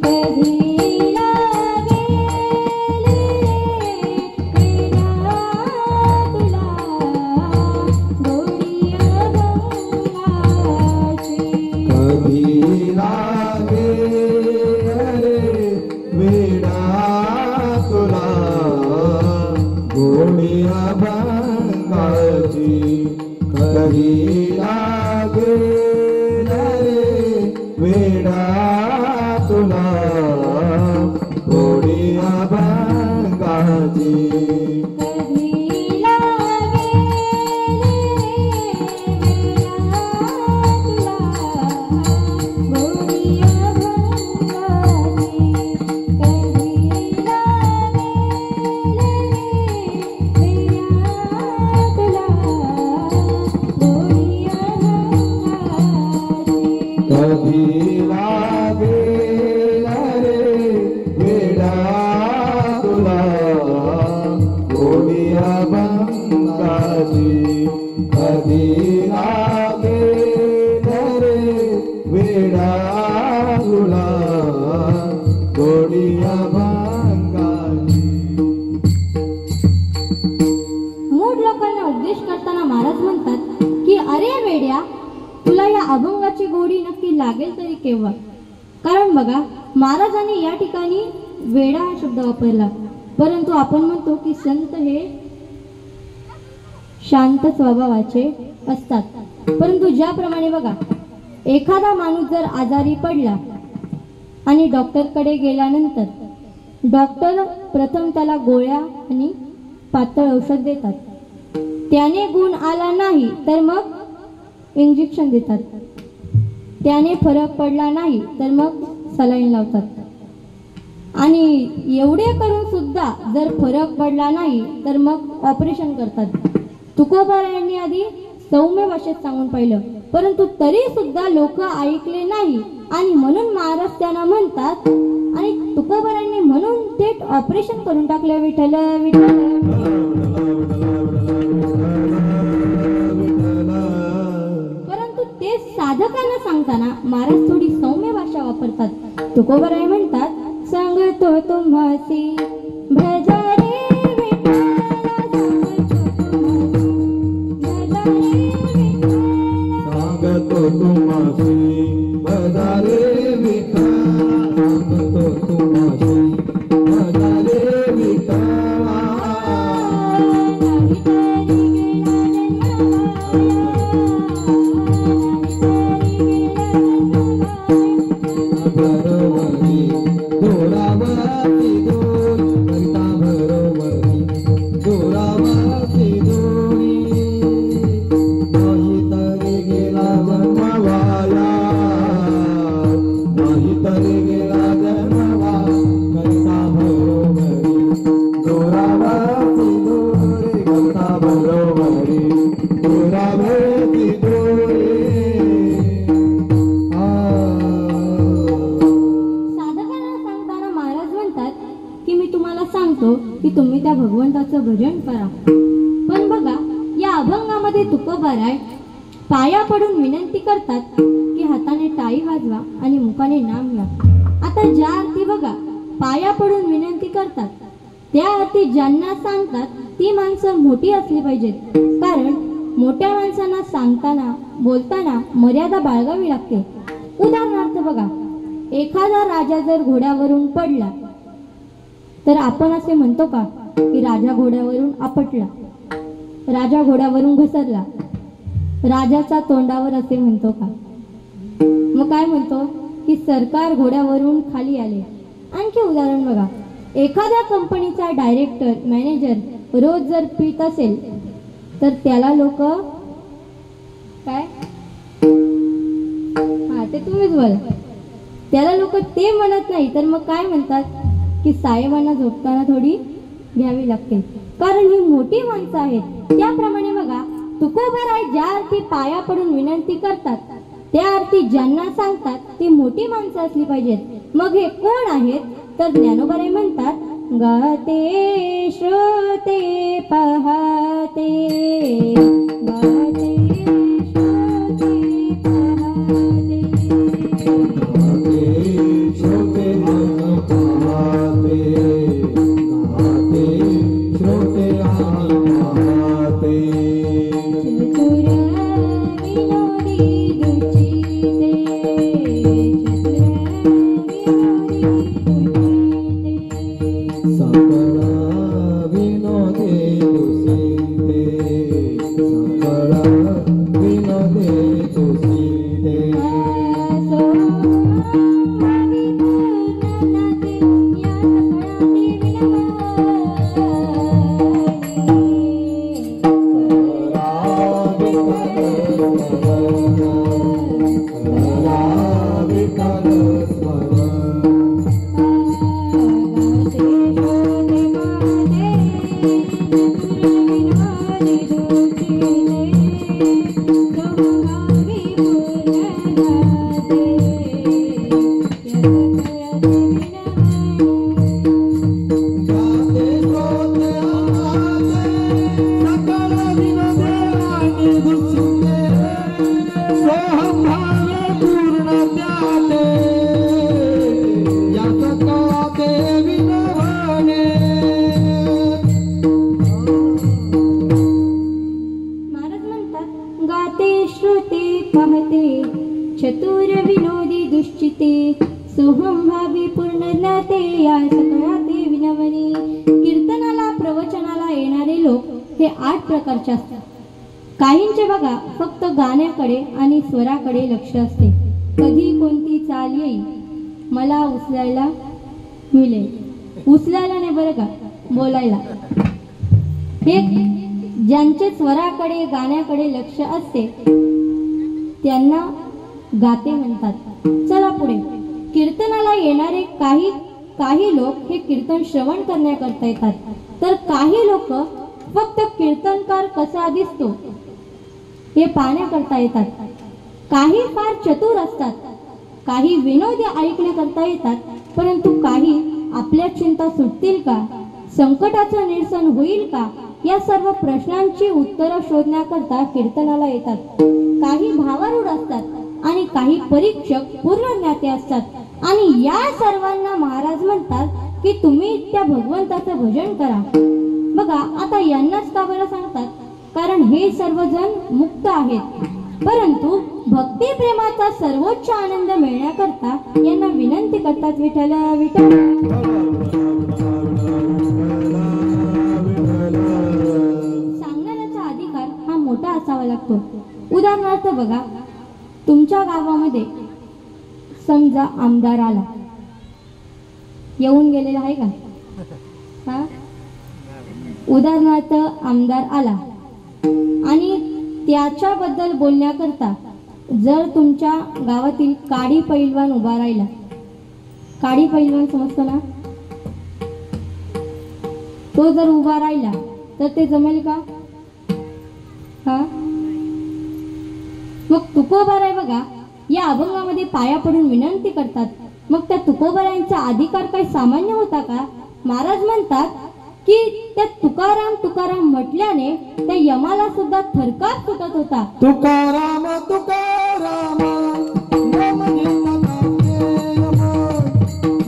कधी लागेल रे वेड्या तुला गोडी अभंगाची, कधी लागेल रे वेडा तुला गोडी अभंगाची, कधी लागेल रे वेडा तुला गोडी अभंगाची. कधी लागेल रे वेडा तुला गोडी अभंगाची, कधी लागेल रे वेडा तुला गोडी अभंगाची. मूढ लोकांना उपदेश करताना महाराज म्हणतात की अरे वेड्या, तुला या अभंगाची गोडी नक्की लागेल तरी केव्हा? कारण बघा, महाराजांनी या ठिकाणी वेडा हा शब्द वापरला, परंतु आपण म्हणतो की संत हे शांत स्वभावाचे असतात. परंतु ज्याप्रमाणे बघा, एखादा माणूस जर आजारी पडला आणि डॉक्टरकडे गेल्यानंतर डॉक्टर प्रथम त्याला गोळ्या आणि पातळ औषध देतात. त्याने गुण आला नाही तर मग इंजेक्शन देतात. त्याने फरक पडला नाही तर मग सलाईन लावतात. आणि एवढे करून सुद्धा जर फरक पडला नाही तर मग ऑपरेशन करतात. तुकोबारायांनी आधी सौम्य भाषेत सांगून पाहिलं, परंतु तरी सुद्धा लोक ऐकले नाही आणि म्हणून महाराज त्यांना म्हणतात आणि तुकोबारांनी म्हणून थेट ऑपरेशन करून टाकलं. विठ्ठल विठ्ठल. परंतु ते साधकांना सांगताना महाराज थोडी सौम्य भाषा वापरतात. तुकोबाराय म्हणतात, सांगतो तुम्हासी भजा रे विठ्ठला, सांगतो तुम्हासी भजा रे विठ्ठला, सांगतो तुम्हासी भजा रे विठ्ठला. बरोबरी दोरावती दोरी, करिता बरोबरी दोरावती दोरी. नाही तरी गेला जन्मवाया, नाही तरी गेला जन्मवा, करिता बरोबरी दोरावती दोरी, करिता बरोबरी दोरावती दोरी. सांगतो की तुम्ही त्या भगवंताचं भजन करा. पण बघा, या अभंगामध्ये तुकोबाराय पाया पडून विनंती करतात की हाताने टाळी वाजवा आणि मुखाने नाम घ्या. आता ज्या अर्थी बघा पाया पडून विनंती करतात, त्या अर्थी ज्यांना सांगतात ती माणसं मोठी असली पाहिजेत. कारण मोठ्या माणसांना सांगताना बोलताना मर्यादा बाळगावी लागते. उदाहरणार्थ बघा, एखादा राजा जर घोड्यावरून पडला तर आपण असे म्हणतो का की राजा घोड्यावरून आपटला, राजा घोड्यावरून घसरला, राजाच्या तोंडावर असे म्हणतो का? मग काय म्हणतो की सरकार घोड्यावरून खाली आले. आणखी उदाहरण बघा, एखाद्या कंपनीचा डायरेक्टर मॅनेजर रोज जर पीत असेल तर त्याला लोक काय, ते तुम्हीच बोला, त्याला लोक ते म्हणत नाही तर मग काय म्हणतात की साहेबांना झोपताना थोडी घ्यावी लागते, कारण ही मोठी माणसं आहेत. त्याप्रमाणे बघा, तुकोबाराय ज्या अर्थी पाया पडून विनंती करतात त्या अर्थी ज्यांना सांगतात ती मोठी माणसं असली पाहिजेत. मग हे कोण आहेत? तर ज्ञानोबाराय म्हणतात, गाते श्रोते पाहते, गाते श्रोते पाहते, गाते श्रोते पाहते, गाते श्रोते पाहते. चतुर विनोदी दुचिते, सकळ विनोदे तुसीते, सकळ विनोदे तुसीते. चतुर विनोदी दुश्चिते, सोहम भावी पूर्ण ज्ञाते, या सकळाते विनवनी. कीर्तनाला प्रवचनाला येणारे लोक हे 8 प्रकारचे असतात. काहींचे बघा फक्त गाण्याकडे आणि स्वराकडे लक्ष असते. कधी कोणती चाल येईल मला उचलायला मिळेल, उचलायला नाही बरं का, बोलायला. हे ज्यांचे स्वराकडे गाण्याकडे लक्ष असते त्यांना गाते म्हणतात. चला पुढे, कीर्तनाला येणारे काही लोक हे कीर्तन श्रवण करण्याकरता येतात, तर काही लोक फक्त कीर्तनकार कसा दिसतो हे पाहण्याकरता येतात. काही फार चतुर असतात, काही विनोदी ऐकण्याकरता येतात, परंतु काही आपल्या चिंता सुटतील का, संकटाचं निरसन होईल का, या सर्व प्रश्नांची उत्तरं शोधण्याकरता कीर्तनाला येतात. काही भावारूढ असतात आणि काही परीक्षक पूर्ण ज्ञाते असतात. आणि या सर्वांना महाराज म्हणतात की तुम्ही त्या भगवंताचं भजन करा. बघा, आता यांनाच का बरं सांगतात? कारण हे सर्वजण मुक्त आहेत, परंतु भक्ती प्रेमाचा सर्वोच्च आनंद मिळण्याकरता यांना विनंती करतात, विठ्ठल विठ्ठल. सांगण्याचा अधिकार हा मोठा असावा लागतो. उदाहरणार्थ बघा, तुमच्या गावामध्ये समजा आमदार आला, येऊन गेलेला आहे का? हा, उदाहरणार्थ आमदार आला आणि त्याच्याबद्दल बोलण्याकरता जर तुमच्या गावातील काडी पैलवान उभा राहिला, काडी पैलवान समजतो ना, तो जर उभा राहिला तर ते जमेल का? हा, मग तुकोबाराय बघा, या अभंगामध्ये पाया पडून विनंती करतात. मग त्या तुकोबारायांचा अधिकार काही सामान्य होता का? महाराज म्हणतात की त्या तुकाराम तुकाराम म्हटल्याने त्या यमाला सुद्धा थरकाप सुटत होता. तुकाराम तुकाराम नाम घेता कापे यम,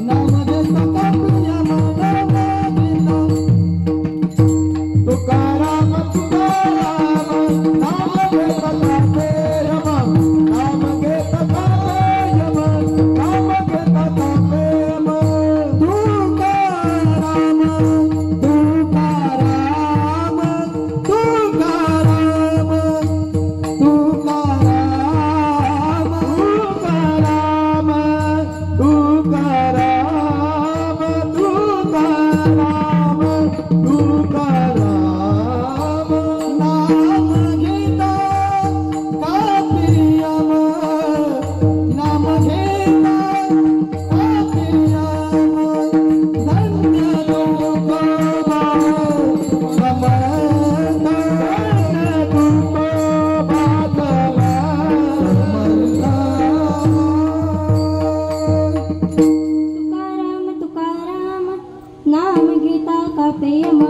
नाम घेता कापे यम, नाम घेता. तुकाराम तुकाराम नाम घेता कापे यम, नाम घेता कापे यम, नाम घेता कापे यम. तुकाराम तुकाराम तुकाराम तुकाराम तुकाराम तुकाराम तुकाराम नाम घेता कापे यम, नाम घेता कापे यम. धन्य लोक तुकाराम तुकाराम नाम घेता कापे यम.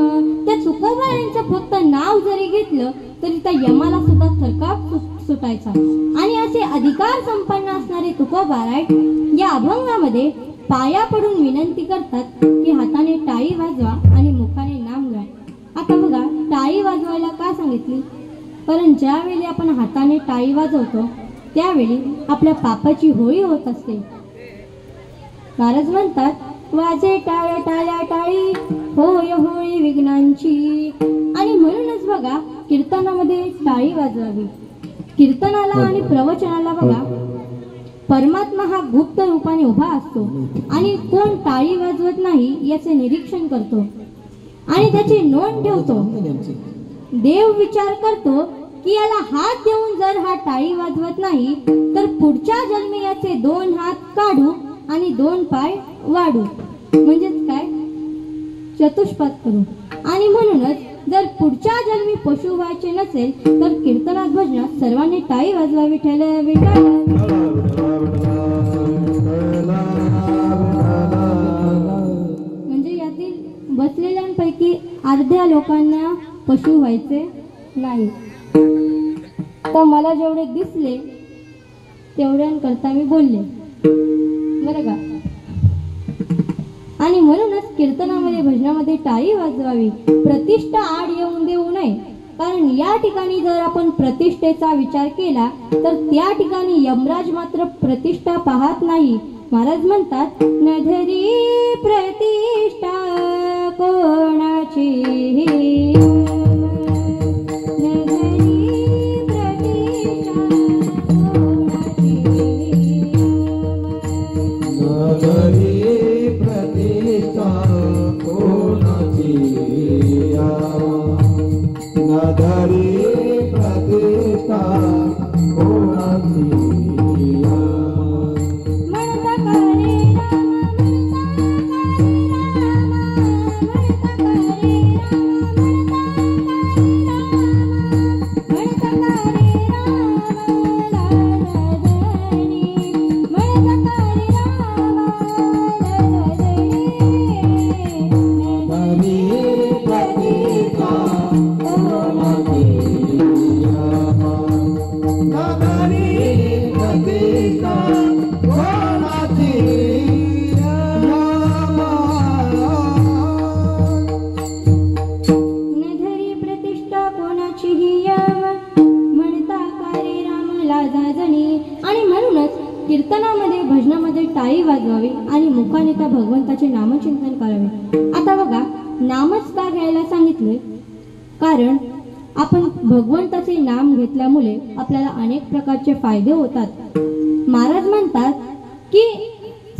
त्या तुकोबारांचं फक्त नाव जरी घेतलं तरी त्या यमाला सुद्धा थरकाप सुटायचा. आणि असे अधिकार संपन्न असणारे तुकोबाराय या अभंगामध्ये पाया पडून विनंती करतात की हाताने टाळी वाजवा आणि मुखाने नाम घ्या. आता बघा, टाळी वाजवायला का सांगितली? कारण ज्यावेळी आपण हाताने टाळी वाजवतो त्यावेळी आपल्या पापाची होळी होत असते. महाराज म्हणतात, वाजे टाळ्या टाळ्या टाळी होय होळी विघ्नांची. आणि म्हणूनच बघा, कीर्तनामध्ये टाळी वाजवावी. कीर्तनाला आणि प्रवचनाला बघा, परमात्मा हा गुप्त रूपाने उभा असतो आणि कोण टाळी वाजवत नाही याचे निरीक्षण करतो आणि त्याची नोंद ठेवतो. देव विचार करतो की याला हात देऊन जर हा टाळी वाजवत नाही तर पुढच्या जन्मी याचे 2 हात काढू आणि 2 पाय वाढू, म्हणजेच काय, चतुष्पाद करू. आणि म्हणूनच जर पुढच्या जन्मी पशु व्हायचे नसेल तर कीर्तनात भजनात सर्वांनी टाळी वाजवावी. विठ्ठल विठ्ठल. म्हणजे यातील बसलेल्यांपैकी अर्ध्या लोकांना पशु व्हायचे नाही. तर मला जेवढे दिसले तेवढ्यांकरता मी बोलले, बरं का. आणि म्हणूनच कीर्तनामध्ये भजनामध्ये टाळी वाजवावी, प्रतिष्ठा आड येऊन देऊ नये. कारण या ठिकाणी जर आपण प्रतिष्ठेचा विचार केला तर त्या ठिकाणी यमराज मात्र प्रतिष्ठा पाहत नाही. महाराज म्हणतात, नधरी प्रतिष्ठा कोणाची, भगवंताचे नामचिंतन करावे। आता बघा, नामच का घ्यायला सांगितले? कारण आपण भगवंताचे नाम घेतल्यामुळे आपल्याला अनेक प्रकारचे फायदे होतात। महाराज म्हणतात की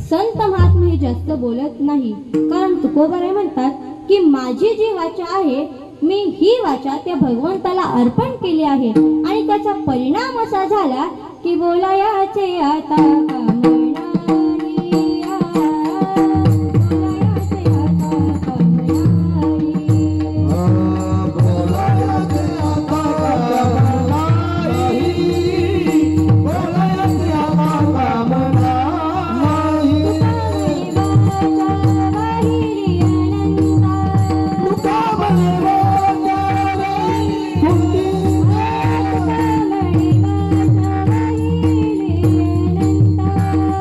संत महात्मे हे जास्त बोलत नाही, कारण तुकोबाराय म्हणतात की माझी जी वाचा आहे, मी ही वाचा त्या भगवंताला अर्पण केली आहे आणि त्याचा परिणाम असा झाला की बोलायाचे आता काम नाही, बोलायाचे आता काम नाही। बोलायचे आता काम नाही, बोलायचे आता काम नाही। तुका म्हणे वाचा वाहिली अनंता,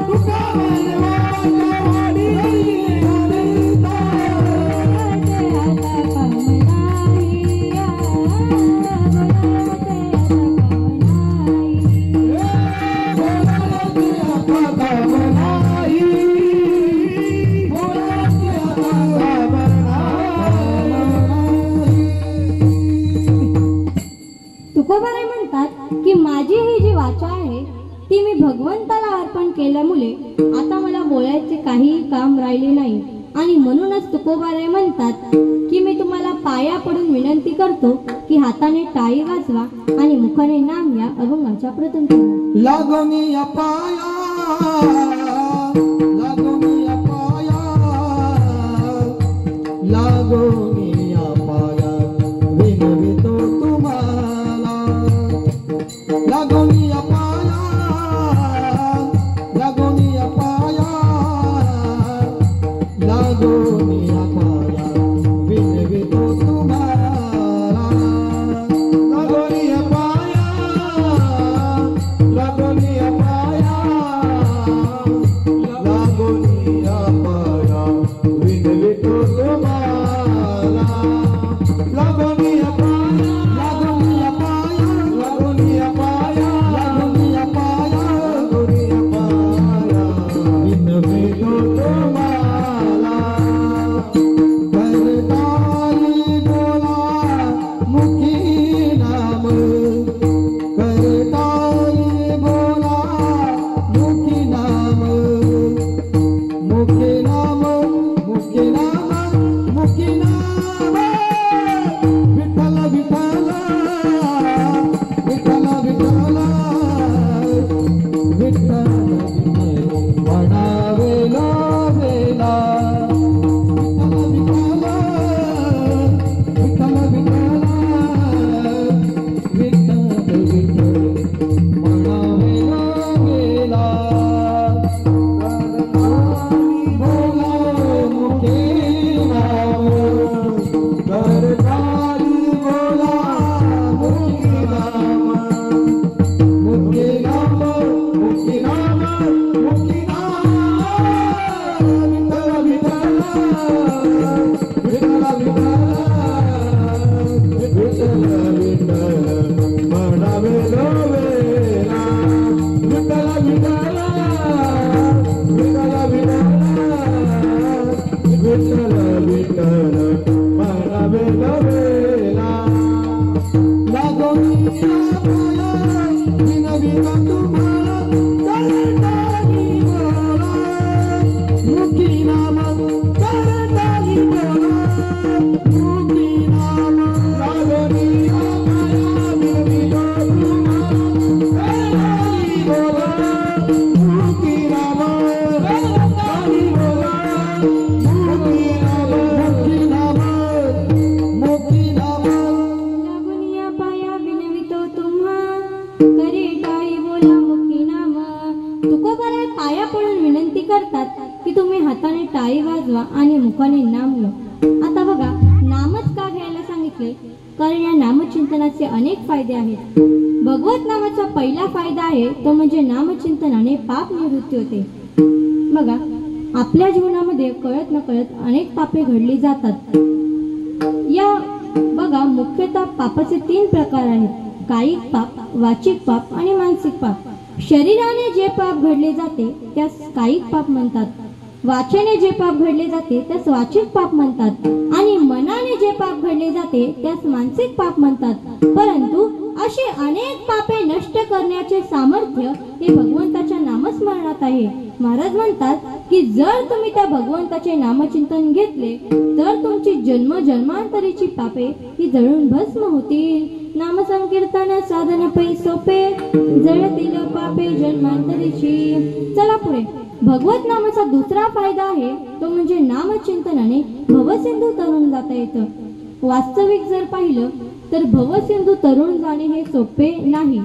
तुका म्हणे वाचा वाहिली अनंता। बोलायचे आता काम नाही, बोलायचे आता काम नाही। तुकोबाराय म्हणतात की माझी ही जी वाचा आहे ती मी भगवंताला अर्पण केल्यामुळे आता मला बोलायचे काहीही काम राहिले नाही, आणि म्हणूनच तुकोबाराय म्हणतात की मी तुम्हाला पाया पडून विनंती करतो की हाताने टाळी वाजवा आणि मुखाने नाम या अभंगाच्या प्रथम करा। लागोनिया पाया, लागोनिया पाया, लागोनिया पाया, विनवितो तुम्हाला। लागोनिया पाया, लागोनिया पाया, लागोनिया पाया, विनवितो तुम्हाला। लागोनिया पाया, लागोनिया पाया, लागोनिया पाया, विनवितो तुम्हाला। लागोनिया पाया, लागोनिया पाया, लागोनिया पाया, लागोनिया पाया, लागोनिया पाया, विनवितो तुम्हाला। करताली बोला मुखी नाम, करताली बोला मुखी नाम, मुखी नाम, मुखी नाम, मुखी नाम। विठ्ठल विठ्ठल, विठ्ठल विठ्ठल, विठ्ठल म्हणावे लोभेला। विठ्ठल विठ्ठल, विठ्ठल विठ्ठल, म्हणावे लोभेला। बोला मुखी नाम, करताली बोला मुखी नाम, मुखी नाम, मुखी नाम, मुखी नाम। विठ्ठल विठ्ठल, विठ्ठल विठ्ठल, विठ्ठल विठ्ठल, म्हणावे लोभेला। विठ्ठल विठ्ठल, विठ्ठल विठ्ठल, विठ्ठल विठ्ठल, म्हणावे लोभेला। लागोनिया पाया, विनवितो तुम्हाला, करताली बोला मुखी नाम, करताली बोला मुखी नाम। लागोनिया पाया, विनवितो तुम्हाला, करताली बोला मुखी नाम, करताली बोला मुखी नाम, मुखी नाम, मुखी नाम। लागुनिया पाया विनवितो तुम्हा, करे टाळी बोला मुखी नाम। तुकोबाराय पाया पडून विनंती करतात की तुम्ही हाताने टाळी वाजवा आणि मुखाने नाम घ्या। आता बघा, नामच का घ्यायला सांगितले? कारण या नामचिंतनाचे अनेक फायदे आहेत। भगवत नामाचा पहिला फायदा आहे तो म्हणजे नामचिंतनाने पाप निवृत्ती होते। बघा, आपल्या जीवनामध्ये कळत नकळत अनेक पापे घडली जातात। या बघा, मुख्यतः पापाचे 3 प्रकार आहेत: कायिक पाप, वाचिक पाप आणि मानसिक पाप। शरीराने जे पाप घडले जाते त्यास कायिक पाप म्हणतात, वाचेने जे पाप घडले जाते त्यास वाचिक पाप म्हणतात आणि मनाने जे पाप घडले जाते त्यास मानसिक पाप म्हणतात. परंतु अशी अनेक पापे नष्ट करण्याचे सामर्थ्य हे भगवंताच्या नामस्मरणात आहे. महाराज म्हणतात की जर तुम्ही त्या भगवंताचे नामचिंतन घेतले तर तुमची जन्मांतरीची पापे ही जळून भस्म होतील. नाम संकीर्तन साधन पै सोपे जळतील पापे जन्मांतरीची. चला पुढे. भगवत नामाचा दुसरा फायदा आहे तो म्हणजे नामचिंतनाने भवसिंधू तरुण जाता येतं. वास्तविक जर पाहिलं तर भवसिंधू तरुण जाणे हे सोपे नाही,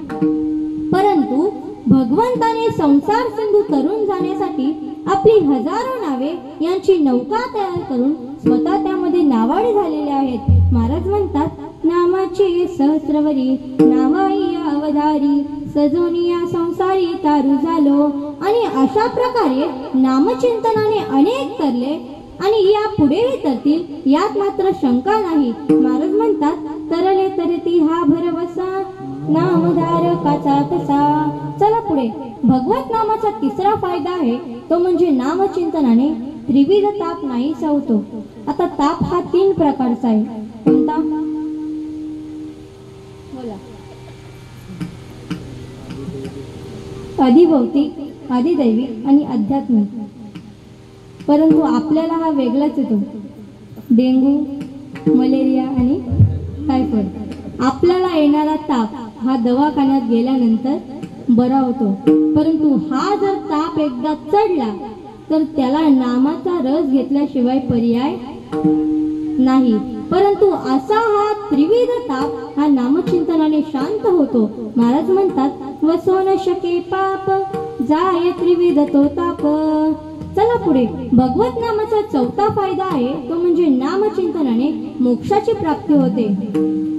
परंतु भगवंताने संसार सिंधू तरुण जाण्यासाठी आपली हजारो नावे यांची नौका तयार करून स्वतः त्यामध्ये नावाडी झालेले आहेत. महाराज म्हणतात नामाची सहस्रवरी नावाई अवधारी सजोनिया संसारी तारू झालो. आणि अशा प्रकारे नामचिंतनाने अनेक तरले आणि या पुढेही तरतील यात मात्र शंका नाही. महाराज म्हणतात तरले तरती हा भरवसा नामधारकाचा तसा. चला पुढे. भगवत नामाचा तिसरा फायदा आहे तो म्हणजे नामचिंतनाने त्रिविध ताप नाहीसा होतो. आता ताप हा 3 प्रकारचा आहे. कोणता? बोला. अधिभौतिक, अधिदैविक आणि आध्यात्मिक. परंतु आपल्याला हा वेगळाच येतो. डेंग्यू, मलेरिया आणि टायफॉइड. आपल्याला येणारा ताप हा दवाखान्यात गेल्यानंतर बरा होतो, परंतु हा जर ताप एकदा चढला तर त्याला नामाचा रस घेतल्याशिवाय पर्याय नाही. परंतु असा हा त्रिविध ताप हा नामचिंतनाने शांत होतो. महाराज म्हणतात वसो न शके पाप जाय त्रिविध तो ताप. चला पुढे. भगवत नामाचा चौथा फायदा आहे तो म्हणजे नामचिंतनाने मोक्षाची प्राप्ती होते.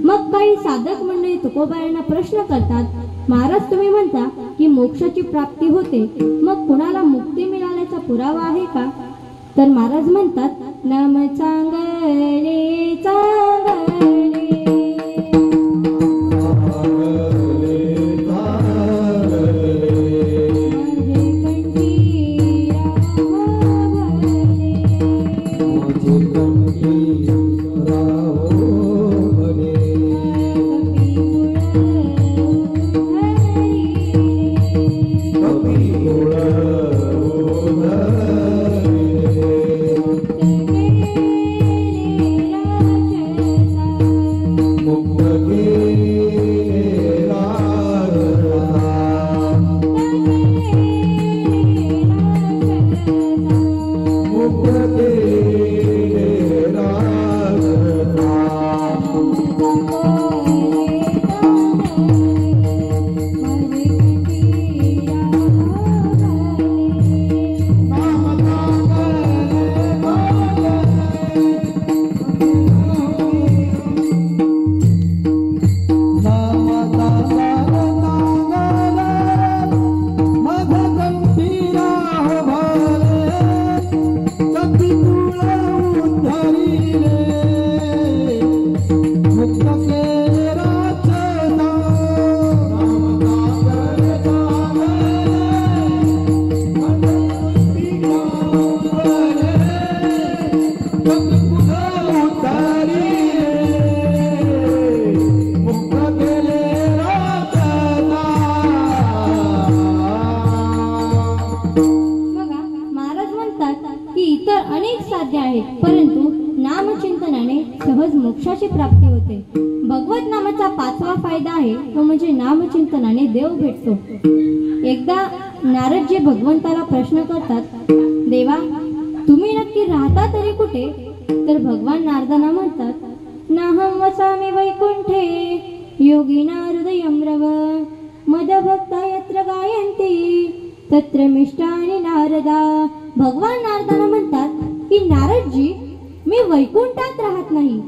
मग काही साधक मंडळी तुकोबायांना प्रश्न करतात महाराज तुम्ही म्हणता की मोक्षाची प्राप्ती होते, मग कुणाला मुक्ती मिळाल्याचा पुरावा आहे का? तर महाराज म्हणतात नाम चांगले चांगले परंतु नामचिंतनाने सहज मोक्षाची प्राप्ती होते. भगवत नामाचा 5वा फायदा आहे तो म्हणजे नामचिंतनाने देव भेटतो. एकदा नारदजी भगवंताला प्रश्न करतात देवा तुम्ही नक्की राहता तरी कुठे? तर भगवान नारदांना म्हणतात नाहं वसामि वैकुंठे योगिना हृदयं रव मदभक्ता यत्र गायन्ति तत्र मिष्टानि नारदा. भगवान नारदांना म्हणतात की नारदजी मी वैकुंठात राहत नाही,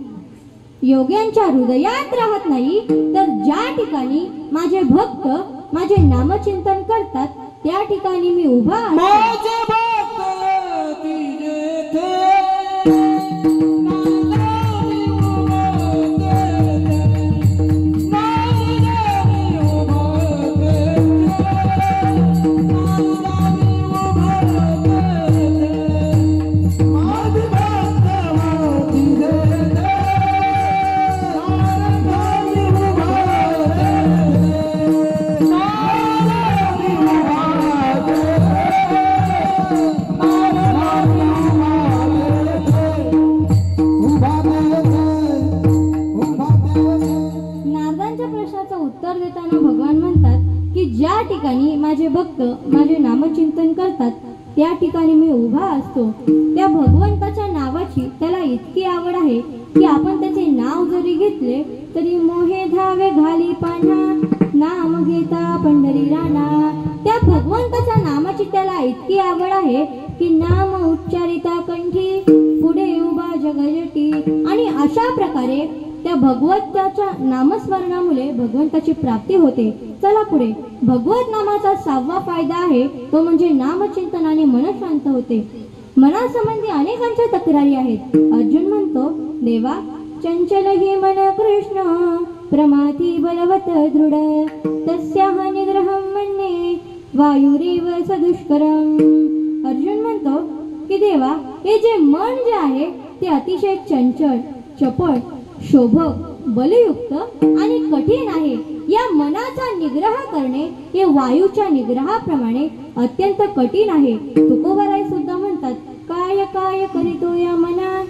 योग्यांच्या हृदयात राहत नाही, तर ज्या ठिकाणी माझे भक्त माझे नामचिंतन करतात त्या ठिकाणी मी उभा आहे. माझे भक्त माझे नामचिंतन करतात त्या ठिकाणी मी उभा असतो. त्या भगवंताच्या नावाची त्याला इतकी आवड आहे की आपण त्याचे नाव जरी घेतले तरी मोहे धावे घाली पान्हा, नाम घेता पंढरी राणा. त्या भगवंताच्या नामाची त्याला इतकी आवड आहे की नाम उच्चारिता कंठी, पुढे उभा जगजटी. आणि अशा प्रकारे त्या भगवंताच्या नामस्मरणामुळे भगवंताची प्राप्ती होते. चला पुढे. भगवत नामाचा 6वा फायदा आहे तो म्हणजे नामचिंतनाने मन शांत होते. मनासंबंधी अनेकांच्या तक्रारी आहेत. अर्जुन म्हणतो, देवा चंचल ही मन कृष्ण, प्रमाथी बलवत दृढ, तस्याह निग्रहं मन्ये वायुरेव सदुष्करम. अर्जुन म्हणतो की देवा हे जे मन जे आहे ते अतिशय चंचल, चपळ, शोभक, बलयुक्त आणि कठीण आहे. या मनाचा निग्रह करणे हे वायूच्या निग्रहाप्रमाणे अत्यंत कठीण आहे. तुकोबाराय सुद्धा म्हणतात, काय काय करीतो या मना,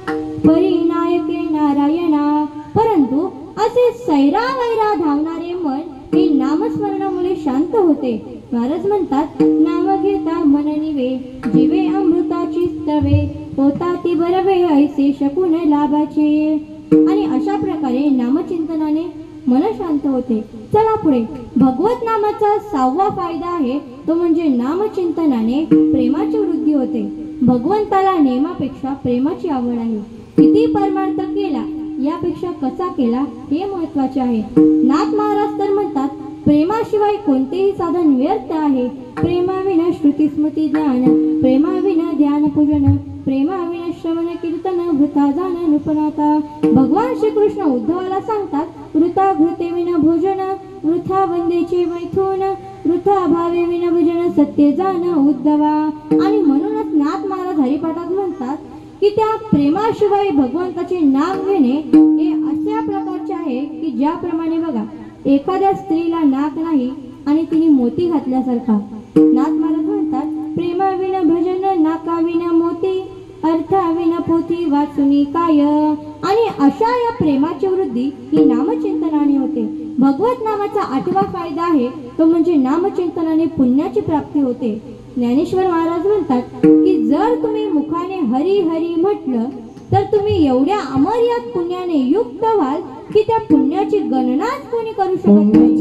परिनायके नारायणा. परंतु असे सैरावैरा धावणारे मन हे नामस्मरणामुळे शांत होते. महाराज म्हणतात, नाम घेता मन निवे, जीवे अमृताची स्तवे, होता ती बरवे ऐसे शकून लाभाचे. आणि अशा प्रकारे नामचिंतनाने मन शांत होते. चला पुढे. भगवत नामाचा 6वा फायदा आहे तो म्हणजे नामचिंतनाने प्रेमाची वृद्धी होते. भगवंताला नेमापेक्षा प्रेमाची आवड आहे. किती परमार्थ केला यापेक्षा कसा केला हे महत्वाचे आहे. नाथ महाराज तर म्हणतात, प्रेमाशिवाय कोणतेही साधन व्यर्थ आहे. प्रेमाविना श्रुती स्मृती ज्ञान, प्रेमाविना ध्यान पूजन, प्रेमाविना श्रवण कीर्तन, वृथा जाण नुपनाता. भगवान श्रीकृष्ण उद्धवाला सांगतात, वृथा घृते विना भोजन, वृथा वंदेचे मैथून, वृथा भावे विना भजन, सत्य जाण उद्धवा. आणि म्हणूनच नाथ महाराज हरिपाठात म्हणतात की त्या प्रेमाशिवाय भगवंताचे नाम घेणे हे अशा प्रकारचे आहे की ज्याप्रमाणे बघा एखाद्या स्त्रीला नाक नाही आणि तिने मोती घातल्यासारखा. नाथ महाराज म्हणतात, प्रेमाविना भजन नाकाविना मोती, अर्थाविना पोथी वाचुनी काय. आणि अशा या प्रेमाची वृद्धी ही नामचिंतनाने होते. भगवत नामाचा 8वा फायदा आहे तो म्हणजे नामचिंतनाने पुण्याची प्राप्ती होते. ज्ञानेश्वर महाराज म्हणतात की जर तुम्ही मुखाने हरी हरी म्हटलं तर तुम्ही एवढ्या अमर्याद पुण्याने युक्त व्हाल की त्या पुण्याची गणनाच कोणी करू शकत नाही.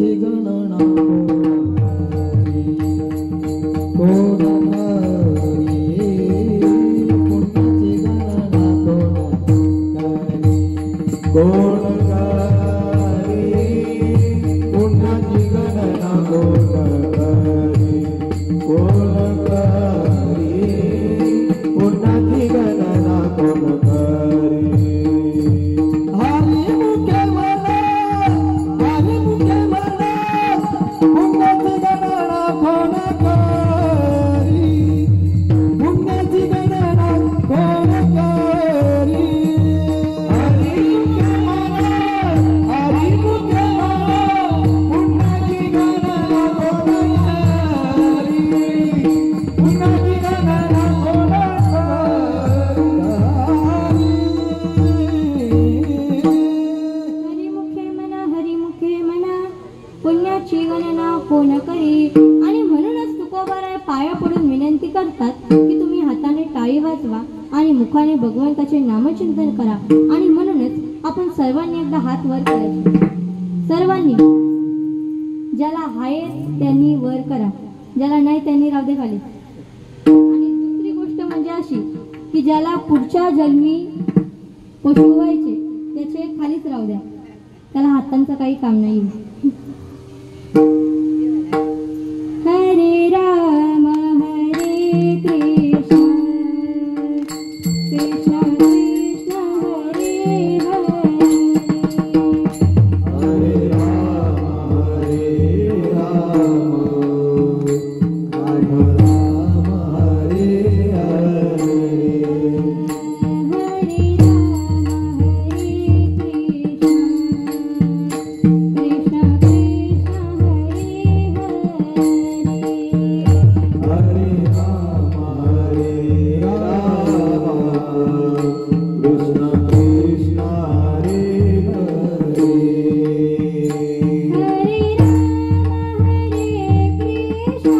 मुखाने भगवंताचे नामचिंतन करा. आणि म्हणूनच आपण सर्वांनी एकदा हात वर करायचे. सर्वांनी ज्याला आहे त्यांनी वर करा, ज्याला नाही त्यांनी राहू दे खाली. आणि दुसरी गोष्ट म्हणजे अशी की ज्याला पुढच्या जन्मी पशु व्हायचे त्याचे खालीच राहू द्या, त्याला हातांचं काही काम नाही. हरे राम हरे कृष्ण कृष्ण कृष्ण हरे हरे, हरे राम राम राम हरे हरे, हरे राम हरे कृष्ण कृष्ण कृष्ण हरे हरे, हरे राम कृष्ण कृष्ण हरे हरे, हरे राम हरे कृष्ण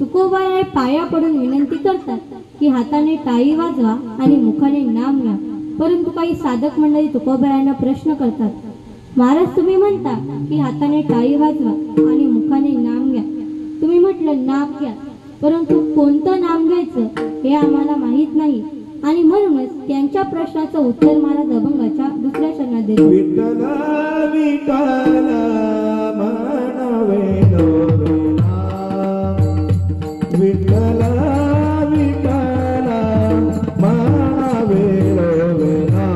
तुकोबाराय पाया पडून विनंती करतात की हाताने टाळी वाजवा आणि मुखाने नाम घ्या. परंतु काही साधक मंडळी तुकोबारायांना प्रश्न करतात, महाराज तुम्ही म्हणता की हाताने टाळी वाजवा आणि मुखाने नाम घ्या. तुम्ही म्हटलं नाम घ्या, परंतु कोणतं नाम घ्यायचं हे आम्हाला माहित नाही. आणि म्हणूनच त्यांच्या प्रश्नाचं उत्तर महाराज अभंगाच्या दुसऱ्या चरणात देतात. विठ्ठल विठ्ठल म्हणवे लोविना, विठ्ठल विठ्ठल म्हणवे लोविना,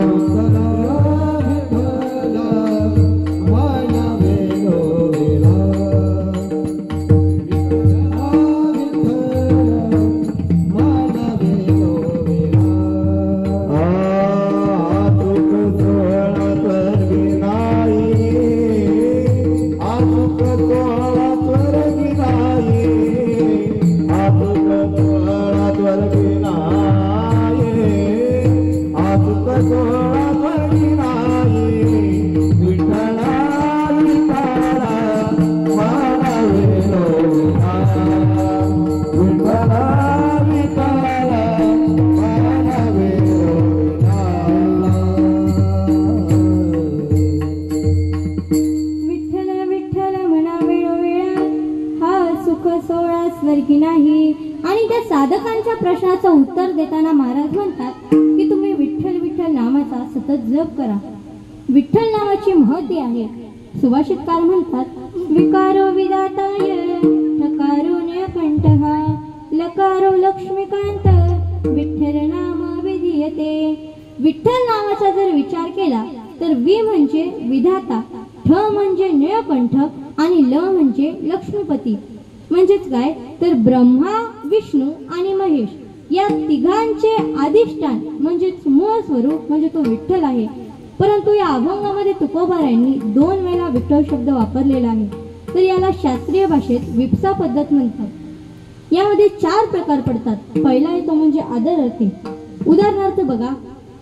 विठ्ठल विठ्ठल म्हणवे लोविना, नाही. आणि त्या साधकांच्या प्रश्नाचं उत्तर देताना महाराज म्हणतात की तुम्ही विठ्ठल विठ्ठल नामाचा सतत जप करा. विठ्ठल नामाची महती आहे. सुभाषितकार म्हणतात, विकारो विदाताय ठकारो नीलकंठः लकारो लक्ष्मीकांत विठ्ठल नाम विधीयते. विठ्ठल नामाचा जर विचार केला तर वि म्हणजे विधाता, ठ म्हणजे नीलकंठ आणि ल म्हणजे लक्ष्मीपती. म्हणजेच काय तर ब्रह्मा, विष्णू आणि महेश या तिघांचे अधिष्ठान म्हणजेच मूळ स्वरूप म्हणजे तो विठ्ठल आहे. परंतु या अभंगामध्ये तुकोबारायांनी 2 वेळा विठ्ठल शब्द वापरलेला आहे. तर याला शास्त्रीय भाषेत विपसा पद्धत म्हणतात. यामध्ये 4 प्रकार पडतात. पहिला आहे तो म्हणजे आदर अर्थी. उदाहरणार्थ बघा,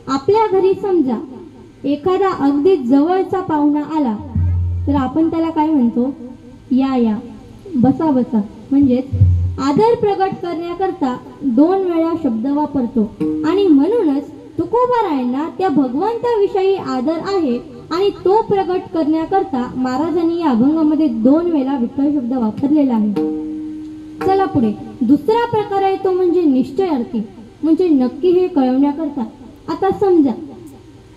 आपल्या घरी समजा एखादा अगदी जवळचा पाहुणा आला तर आपण त्याला काय म्हणतो, या या, बसा बसा. म्हणजेच आदर प्रगट करण्याकरता 2 वेळा शब्द वापरतो. आणि म्हणूनच तुकोबारायांना त्या भगवंताविषयी आदर आहे आणि तो प्रगट करण्याकरता महाराजांनी या अभंगामध्ये 2 वेळा विठ्ठल शब्द वापरलेला आहे. चला पुढे. दुसरा प्रकार आहे तो म्हणजे निश्चय अर्थी. म्हणजे नक्की हे कळवण्याकरता आता समजा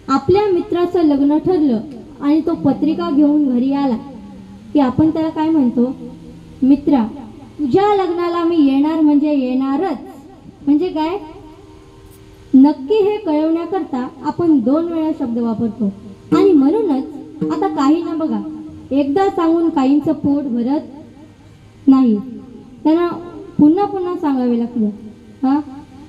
आपल्या मित्राचं लग्न ठरलं आणि तो पत्रिका घेऊन घरी आला की आपण त्याला काय म्हणतो, मित्रा तुझ्या लग्नाला मी येणार म्हणजे येणारच. म्हणजे काय, नक्की हे कळवण्याकरता आपण 2 वेळा शब्द वापरतो. आणि म्हणूनच आता काहींना बघा, एकदा सांगून काहींचं पोट भरत नाही, त्यांना पुन्हा पुन्हा सांगावे लागतं.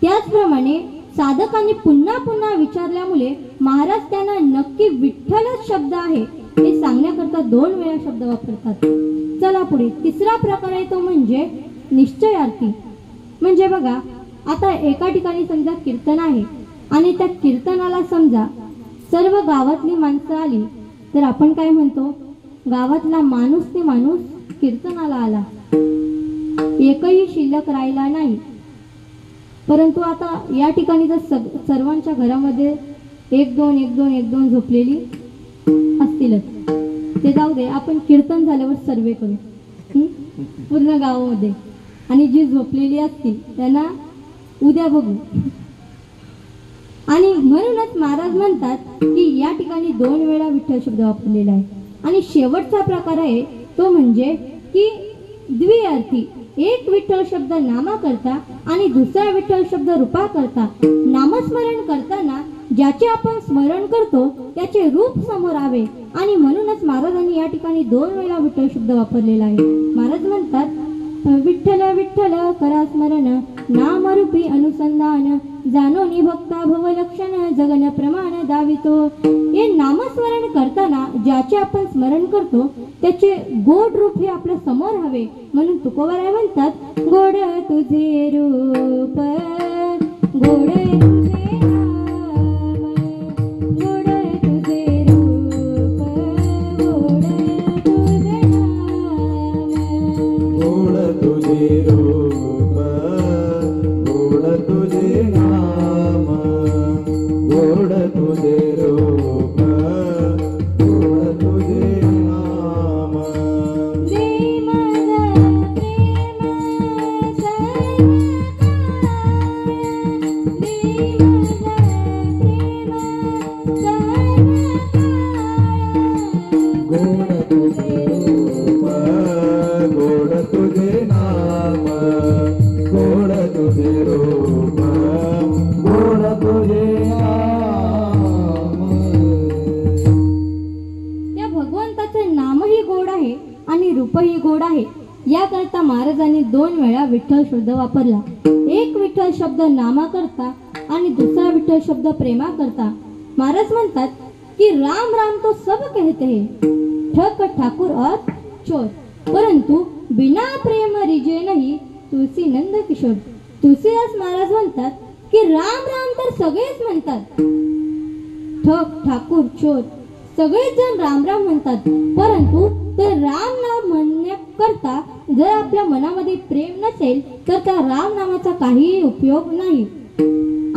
त्याचप्रमाणे साधकांनी पुन्हा पुन्हा विचारल्यामुळे महाराज त्यांना नक्की विठ्ठलच शब्द आहे हे सांगण्याकरता 2 वेळा शब्द वापरतात. चला पुढे तिसरा प्रकार आहे तो म्हणजे निश्चयार्थी. म्हणजे बघा आता एका ठिकाणी समजा कीर्तन आहे आणि त्या कीर्तनाला समजा सर्व गावातली माणसं आली तर आपण काय म्हणतो, गावातला माणूस ते माणूस कीर्तनाला आला, एकही शिल्लक राहिला नाही. परंतु आता या ठिकाणी जर सर्वांच्या घरामध्ये 1-2 झोपलेली असतीलच, ते जाऊ दे, आपण कीर्तन झाल्यावर सर्वे करू पूर्ण गावामध्ये, आणि जी झोपलेली असतील त्यांना उद्या बघू. आणि म्हणूनच महाराज म्हणतात की या ठिकाणी 2 वेळा विठ्ठल शब्द वापरलेला आहे. आणि शेवटचा प्रकार आहे तो म्हणजे की द्विअर्थी. एक विठ्ठल शब्द नामा करता आणि दुसरा विठ्ठल शब्द रूपा करता. नामस्मरण करताना ज्याचे आपण स्मरण करतो त्याचे रूप समोर आवे, आणि म्हणूनच महाराजांनी या ठिकाणी 2 वेळा विठ्ठल शब्द वापरलेला आहे. महाराज म्हणतात, विठ्ठल विठ्ठल करा स्मरण, नामरूपी अनुसंधान, जाणोनी भक्ता भव लक्षण, जगन प्रमाण दावितो. हे नामस्मरण करताना ज्याचे आपण स्मरण करतो त्याचे गोड रूप हे आपल्या समोर हवे. म्हणून तुकोबाराय म्हणतात, गोड तुझे रूप, गोड तुझे नाम, गोड तुझे रूप, गोड तुझे नाम, गोड तुझे रूप, गोड तुझे नाम, गोड तुझे रूप, गोड तुझे नाम. प्रेम गोड तुझे रूप, गोड तुझे नाम, गोड तुझे रूप, गोड तुझे नाम. त्या भगवंताचे नामही गोड आहे आणि रूपही गोड आहे. याकरता महाराजांनी 2 वेळा विठ्ठल शब्द वापरला. एक विठ्ठल शब्द नामा करता आणि दुसरा विठ्ठल शब्द प्रेमा करता. महाराज म्हणतात कि राम राम तो सब कहते हैं, ठक ठाकुर और चोर, परंतु बिना प्रेम रिजे नहीं तुलसी नंद किशोर. तुलसीदास महाराज म्हणतात की राम राम तर सगळेच म्हणतात, ठक ठाकूर चोर सगळेच जण राम राम म्हणतात, परंतु ते राम नाम म्हणण्याकरता जर आपल्या मनामध्ये प्रेम नसेल तर त्या राम नामाचा काहीही उपयोग नाही.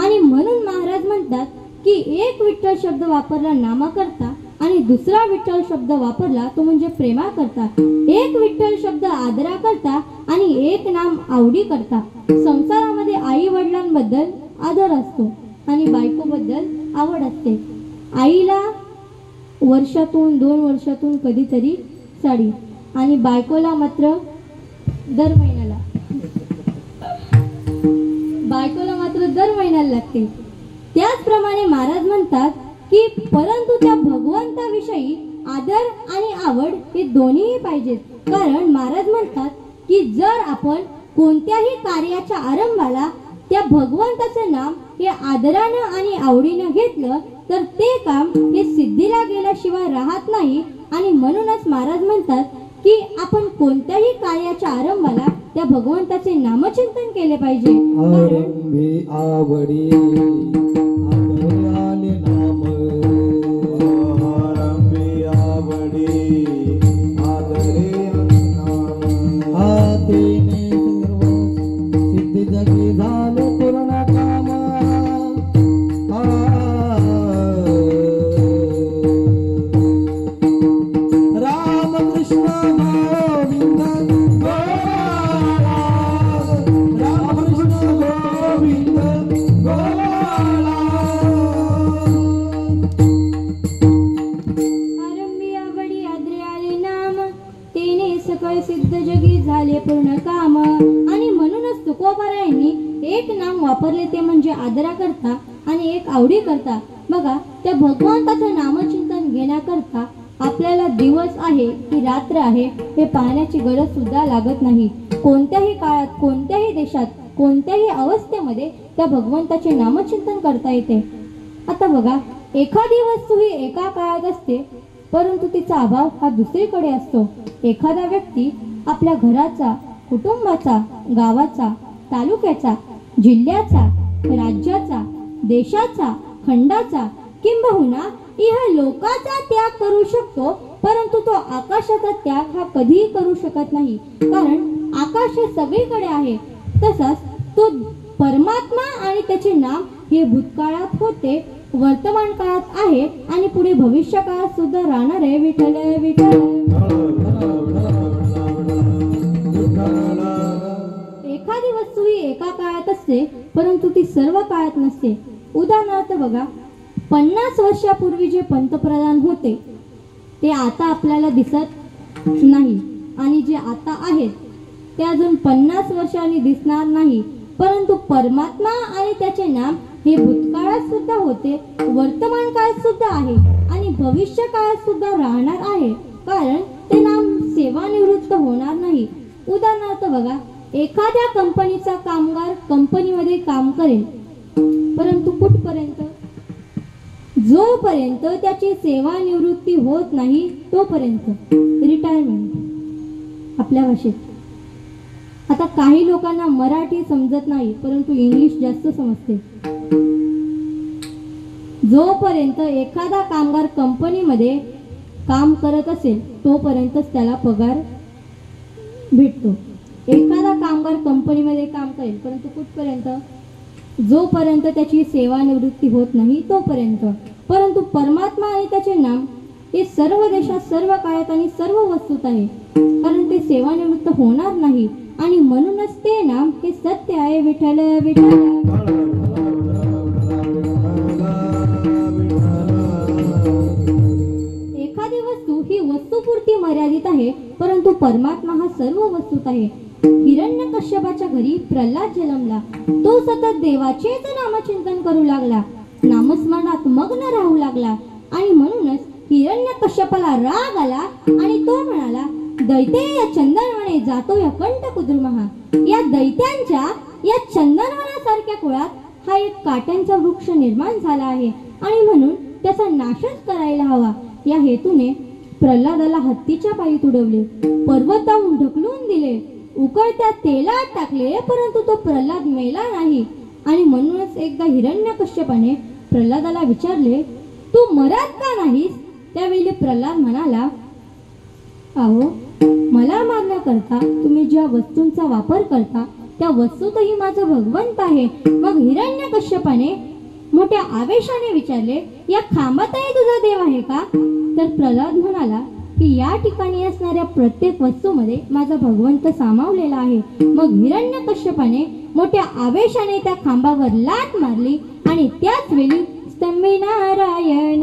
आणि म्हणून महाराज म्हणतात की एक विठ्ठल शब्द वापरला नामा करता आणि दुसरा विठ्ठल शब्द वापरला तो म्हणजे प्रेमा करता. एक विठ्ठल शब्द आदरा करता आणि एक नाम आवडी करता. संसारामध्ये आई वडिलांबद्दल आदर असतो आणि बायकोबद्दल आवड असते. आईला वर्षातून 2 वर्षातून कधीतरी साडी आणि बायकोला मात्र दर महिन्याला लागते. त्याचप्रमाणे महाराज म्हणतात की परंतु त्या भगवंताविषयी आदर आणि आवड हे दोन्हीही पाहिजेत. कारण महाराज म्हणतात की जर आपण कोणत्याही कार्याच्या आरंभाला त्या भगवंताचं नाम हे आदरानं आणि आवडीनं घेतलं तर ते काम हे सिद्धीला गेल्याशिवाय राहत नाही. आणि म्हणूनच महाराज म्हणतात की आपण कोणत्याही कार्याच्या आरंभाला त्या भगवंताचे नामचिंतन केले पाहिजे. आरंभी आवडी आले नाम, आरंभी आवडी आदरे नाम, हातीने सर्व सिद्धी जगी झाले पूर्ण काम. राम कृष्ण गोविंद गोविंद, राम कृष्ण गोविंद आरंभी आवडी आद्रे आले नाम, तेने सकळ सिद्ध जगी झाले पूर्ण काम. आणि म्हणूनच तुकोबारायांनी एक नाम वापरले, ते म्हणजे आदरा करता आणि एक आवडी करता. बघा, त्या भगवंताचं नामचिंतन घेण्याकरता आपल्याला दिवस आहे की रात्र आहे हे पाहण्याची गरज सुद्धा लागत नाही. कोणत्याही काळात, कोणत्याही देशात, कोणत्याही अवस्थेमध्ये त्या भगवंताचे नामचिंतन करता येते. आता बघा, एखादी वस्तू ही एका काळात असते, परंतु तिचा अभाव हा दुसरीकडे असतो. एखादा व्यक्ती आपल्या घराचा, कुटुंबाचा, गावाचा, तालुक्याचा, जिल्ह्याचा, राज्याचा, देशाचा, खंडाचा किंबहुना इह लोकाचा त्याग करू शकतो, परंतु तो आकाशाचा त्याग हा कधीही करू शकत नाही. कारण आकाश हे सगळीकडे आहे. तसाच तो परमात्मा आणि त्याचे नाम हे भूतकाळात होते, वर्तमान काळात आहे आणि पुढे भविष्य काळात सुद्धा राहणार आहे. विठ्ठल विठ्ठल. एखादी वस्तू ही एका काळात असते, परंतु ती सर्व काळात नसते. उदाहरणार्थ बघा, 50 वर्षापूर्वी जे पंतप्रधान होते ते आता आपल्याला दिसत नाही, आणि जे आता आहेत ते अजून 50 वर्षांनी दिसणार नाही. परंतु परमात्मा आणि त्याचे नाम हे भूतकाळात सुद्धा होते, वर्तमान काळात सुद्धा आहे आणि भविष्य काळात सुद्धा राहणार आहे. कारण ते नाम सेवानिवृत्त होणार नाही. उदाहरणार्थ बघा, एखाद्या कंपनीचा कामगार कंपनीमध्ये काम करेल, परंतु कुठपर्यंत? जोपर्यंत त्याची सेवानिवृत्ती होत नाही तोपर्यंत, रिटायरमेंट आपल्या भाषेत. आता काही लोकांना मराठी समजत नाही, परंतु इंग्लिश जास्त समजते. जोपर्यंत एखादा कामगार कंपनीमध्ये काम करत असेल तोपर्यंतच त्याला पगार भेटतो. एखादा कामगार कंपनीमध्ये काम करेल, परंतु कुठपर्यंत? जोपर्यंत त्याची सेवानिवृत्ती होत नाही तोपर्यंत. परंतु परमात्मा आणि त्याचे नाम हे सर्व देशात, सर्व काळात आणि सर्व वस्तूत आहे, कारण ते सेवानिवृत्त होणार नाही. आणि म्हणूनच ते नाम हे सत्य आहे. विठ्ठल विठ्ठल. एखादी वस्तू ही वस्तुपुरती मर्यादित आहे, परंतु परमात्मा हा सर्व वस्तूत आहे. हिरण्यकश्यपाच्या घरी प्रल्हाद जन्मला. तो सतत देवाचेच नामचिंतन करू लागला, नामस्मरणात मग्न राहू लागला. आणि म्हणूनच हिरण्यकश्यपाला राग आला आणि तो म्हणाला, दैत्य चंदनवने जातो या कंठ कुद्रुमहा. या दैत्यांच्या या चंदनवनासारख्या कुळात हा एक काट्यांचा वृक्ष निर्माण झाला आहे आणि म्हणून त्याचा नाशच करायला हवा. या हेतूने प्रल्हादाला हत्तीच्या पायी तुडवले, पर्वताहून ढकलून दिले, उकळत्या तेलात टाकले, परंतु तो प्रल्हाद मेला नाही. आणि म्हणूनच एकदा हिरण्यकश्यपाने प्रल्हादाला विचारले, तू मरत का नाहीस? त्यावेळी प्रल्हाद म्हणाला, अहो, मला मारण्याकरता तुम्ही ज्या वस्तूंचा वापर करता त्या वस्तूतही माझा भगवंत आहे. मग हिरण्यकश्यपाने मोठ्या आवेशाने विचारले, या खांबातही तुझा देव आहे का? तर प्रल्हाद म्हणाला की या ठिकाणी असणाऱ्या प्रत्येक वस्तूमध्ये माझा भगवंत सामावलेला आहे. मग हिरण्यकश्यपाने मोठ्या आवेशाने त्या खांबावर लाथ मारली आणि त्याच वेळी स्तंभी नारायण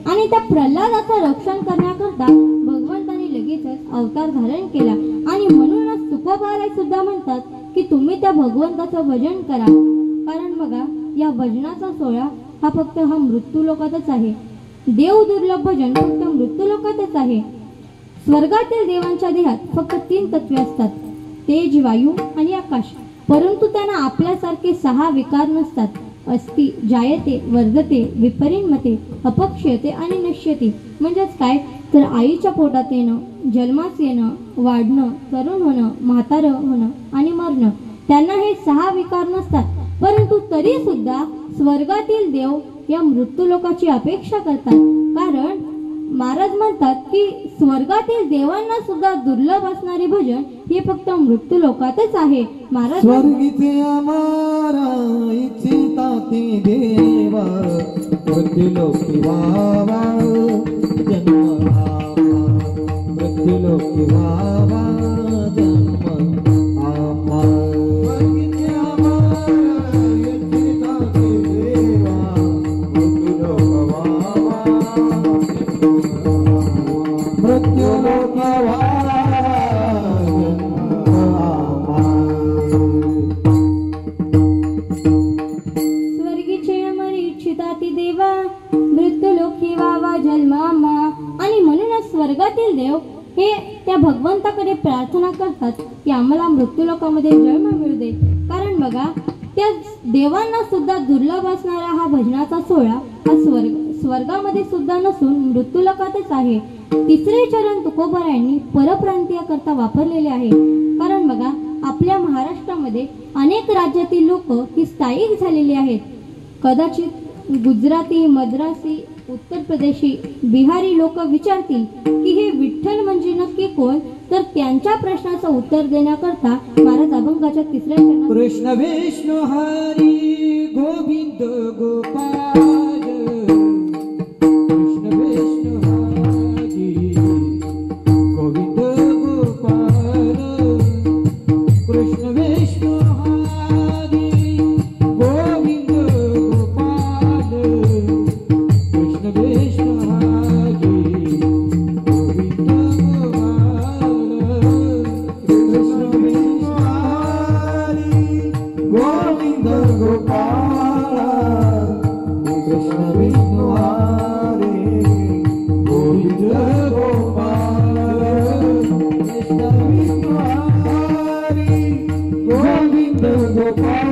आणि त्या प्रल्हादाचं रक्षण करण्याकरता भगवंताने लगेचच अवतार धारण केला. आणि म्हणूनच तुकोबाराय सुद्धा म्हणतात की तुम्ही त्या भगवंताचं भजन करा, कारण बघा या भजनाचा सोहळा हा मृत्यू लोकातच आहे. देव दुर्लभ भजन फक्त मृत्यू लोकातच आहे. स्वर्गातील देवांच्या देहात फक्त 3 तत्वे असतात, तेज, वायू आणि आकाश. परंतु त्यांना आपल्यासारखे 6 विकार नसतात. अस्ति, जायते, वर्धते, विपरिणमते, अपक्षयते आणि नश्यते. म्हणजेच काय तर आईच्या पोटात येणं, जन्मास येणं, वाढणं, तरुण होणं, म्हातारं होणं आणि मरणं, त्यांना हे 6 विकार नसतात. परंतु तरी सुद्धा स्वर्गातील देव या मृत्यू लोकाची अपेक्षा करतात. कारण महाराज म्हणतात की स्वर्गातील देवांना सुद्धा दुर्लभ असणारे भजन हे फक्त मृत्यू लोकातच आहे. महाराज स्वर्गीचे आमारा इच्छिता ते देवा मृत्युलोकी वावा जन्म मृत्युलोकी वावा जन्म आमा. स्वर्गीचे आमारा इच्छिता ते देवा मृत्युलोक वावा मृत्युलोकी वावा मृत्यूलोकी वावा जन्मामा. आणि म्हणूनच स्वर्गातील देव हे त्या भगवंताकडे प्रार्थना करतात की आम्हाला मृत्यूलोकामध्ये जन्म मिळू दे. कारण बघा त्या देवांना सुद्धा दुर्लभ असणारा हा भजनाचा सोहळा हा स्वर्गामध्ये सुद्धा नसून मृत्यूलोकातच आहे. 3रे चरण तुकोबारायांनी परप्रांतीय करता वापरलेले आहे. कारण बघा आपल्या महाराष्ट्रामध्ये अनेक राज्यातील लोक ही स्थायिक झालेली आहेत. कदाचित गुजराती, मद्रासी, उत्तर प्रदेशी, बिहारी लोक विचारतील की हे विठ्ठल म्हणजे नक्की कोण, तर त्यांच्या प्रश्नाचं उत्तर देण्याकरता महाराज अभंगाच्या 3ऱ्या चरणात कृष्ण विष्णु हरी गोविंद गोपाल कृष्ण विष्णु हरी गोविंद गोपाल कृष्ण विष्णु हरी गोविंद गोपाल कृष्ण विष्णु हरी गोविंद गोपाल कृष्ण विष्णु हरी गोविंद गोपाल कृष्ण विष्णु हरी गोविंद गोपाल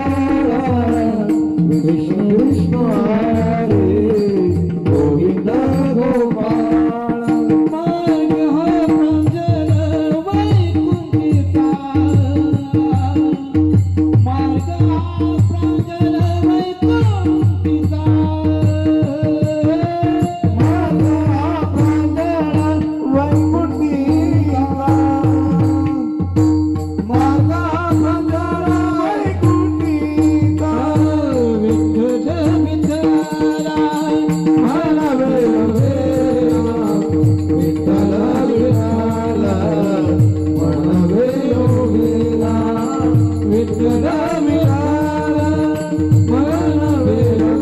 कृष्ण विष्णु हरी गोविंद गोपाल मार्ग हा प्रांजल वैकुंठिता मार्ग हा प्रांजल वैकुंठिता मार्ग हा प्रांजल वैकुंठिता मार्ग हा प्रांजल वैकुंठिता विठ्ठल विठ्ठला म्हणावे वेला विठ्ठल विठ्ठला म्हणावे वेला विठ्ठल विठ्ठला म्हणावे वेला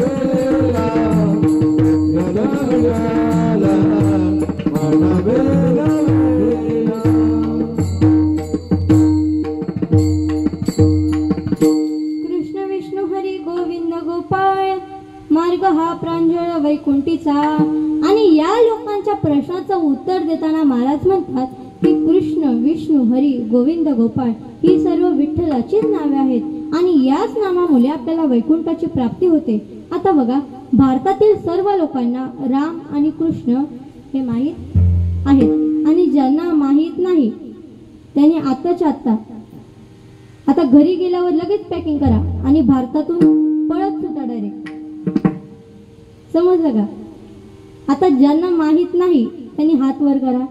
विठ्ठल विठ्ठला म्हणावे वेला. कृष्ण विष्णु हरी गोविंद गोपाळ मार्ग हा प्रांजळ वैकुंठीचा. आणि या लोकांच्या प्रश्नाचं उत्तर देताना महाराज म्हणतात की कृष्ण विष्णू हरी गोविंद गोपाळ ही सर्व विठ्ठलाचीच नावे आहेत आणि याच नावामुळे आपल्याला वैकुंठाची प्राप्ती होते. आता बघा भारतातील सर्व लोकांना राम आणि कृष्ण हे माहीत आहेत आणि ज्यांना माहीत नाही त्यांनी आत्ताच्या आता घरी गेल्यावर लगेच पॅकिंग करा आणि भारतातून पळत सुटा डायरेक्ट. समजलं का? आता ज्यांना माहीत नाही त्यांनी हात वर करा.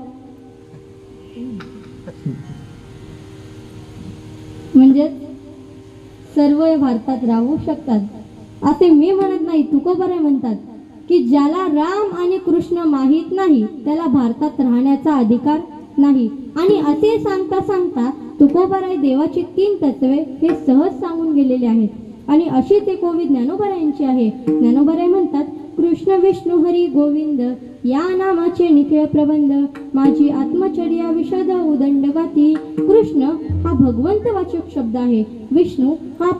म्हणजे सर्व भारतात राहू शकतात असे मी म्हणत नाही, तुकोबाराय म्हणतात की ज्याला राम आणि कृष्ण माहीत नाही त्याला भारतात राहण्याचा अधिकार नाही. आणि असे सांगता सांगता तुकोबाराय देवाची 3 तत्वे हे सहज सांगून गेलेले आहेत. आणि अशी ते कोवी ज्ञानोबारायांची आहे. ज्ञानोबाराय म्हणतात कृष्ण विष्णू हरी गोविंद या नामाचे निखिळ प्रबंध माझी आत्मचर्या विशद उदंड गाती. कृष्ण हा भगवंत वाचक शब्द आहे, विष्णू हा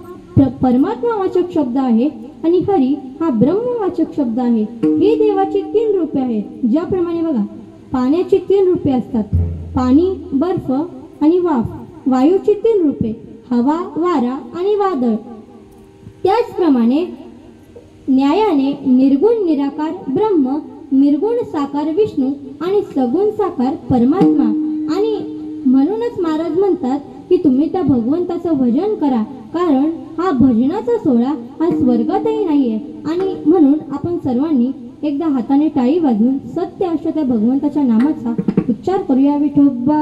परमात्मा वाचक शब्द आहे आणि हरी हा ब्रह्मवाचक शब्द आहे. ही देवाची 3 रूपे आहेत. ज्याप्रमाणे बघा पाण्याची 3 रूपे असतात, पाणी, बर्फ आणि वाफ. वायूची 3 रूपे, हवा, वारा आणि वादळ. त्याचप्रमाणे न्यायाने निर्गुण निराकार ब्रह्म, निर्गुण साकार विष्णू आणि सगुण साकार परमात्मा. आणि म्हणूनच महाराज म्हणतात की तुम्ही त्या भगवंताचं भजन करा, कारण हा भजनाचा सोहळा हा स्वर्गातही नाहीये. आणि म्हणून आपण सर्वांनी एकदा हाताने टाळी वाजवून सत्य अशा त्या भगवंताच्या नामाचा उच्चार करूया. विठोबा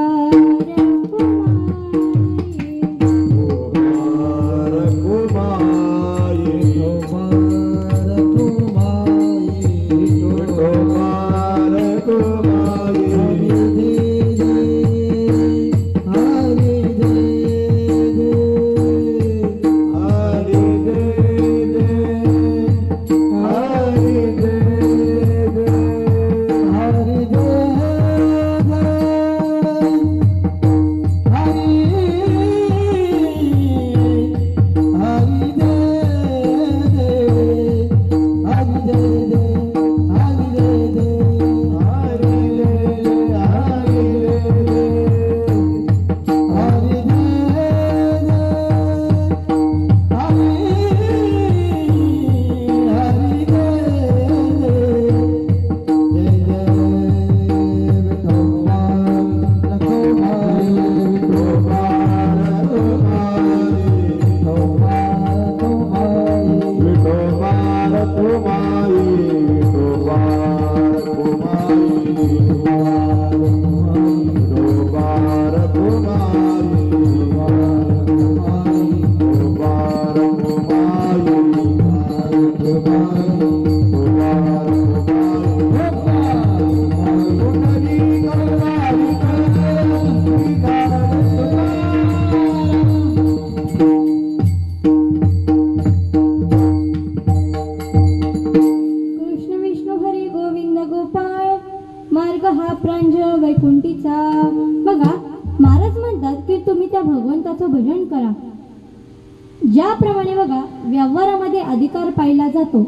ज्याप्रमाणे बघा व्यवहारामध्ये अधिकार पाहिला जातो,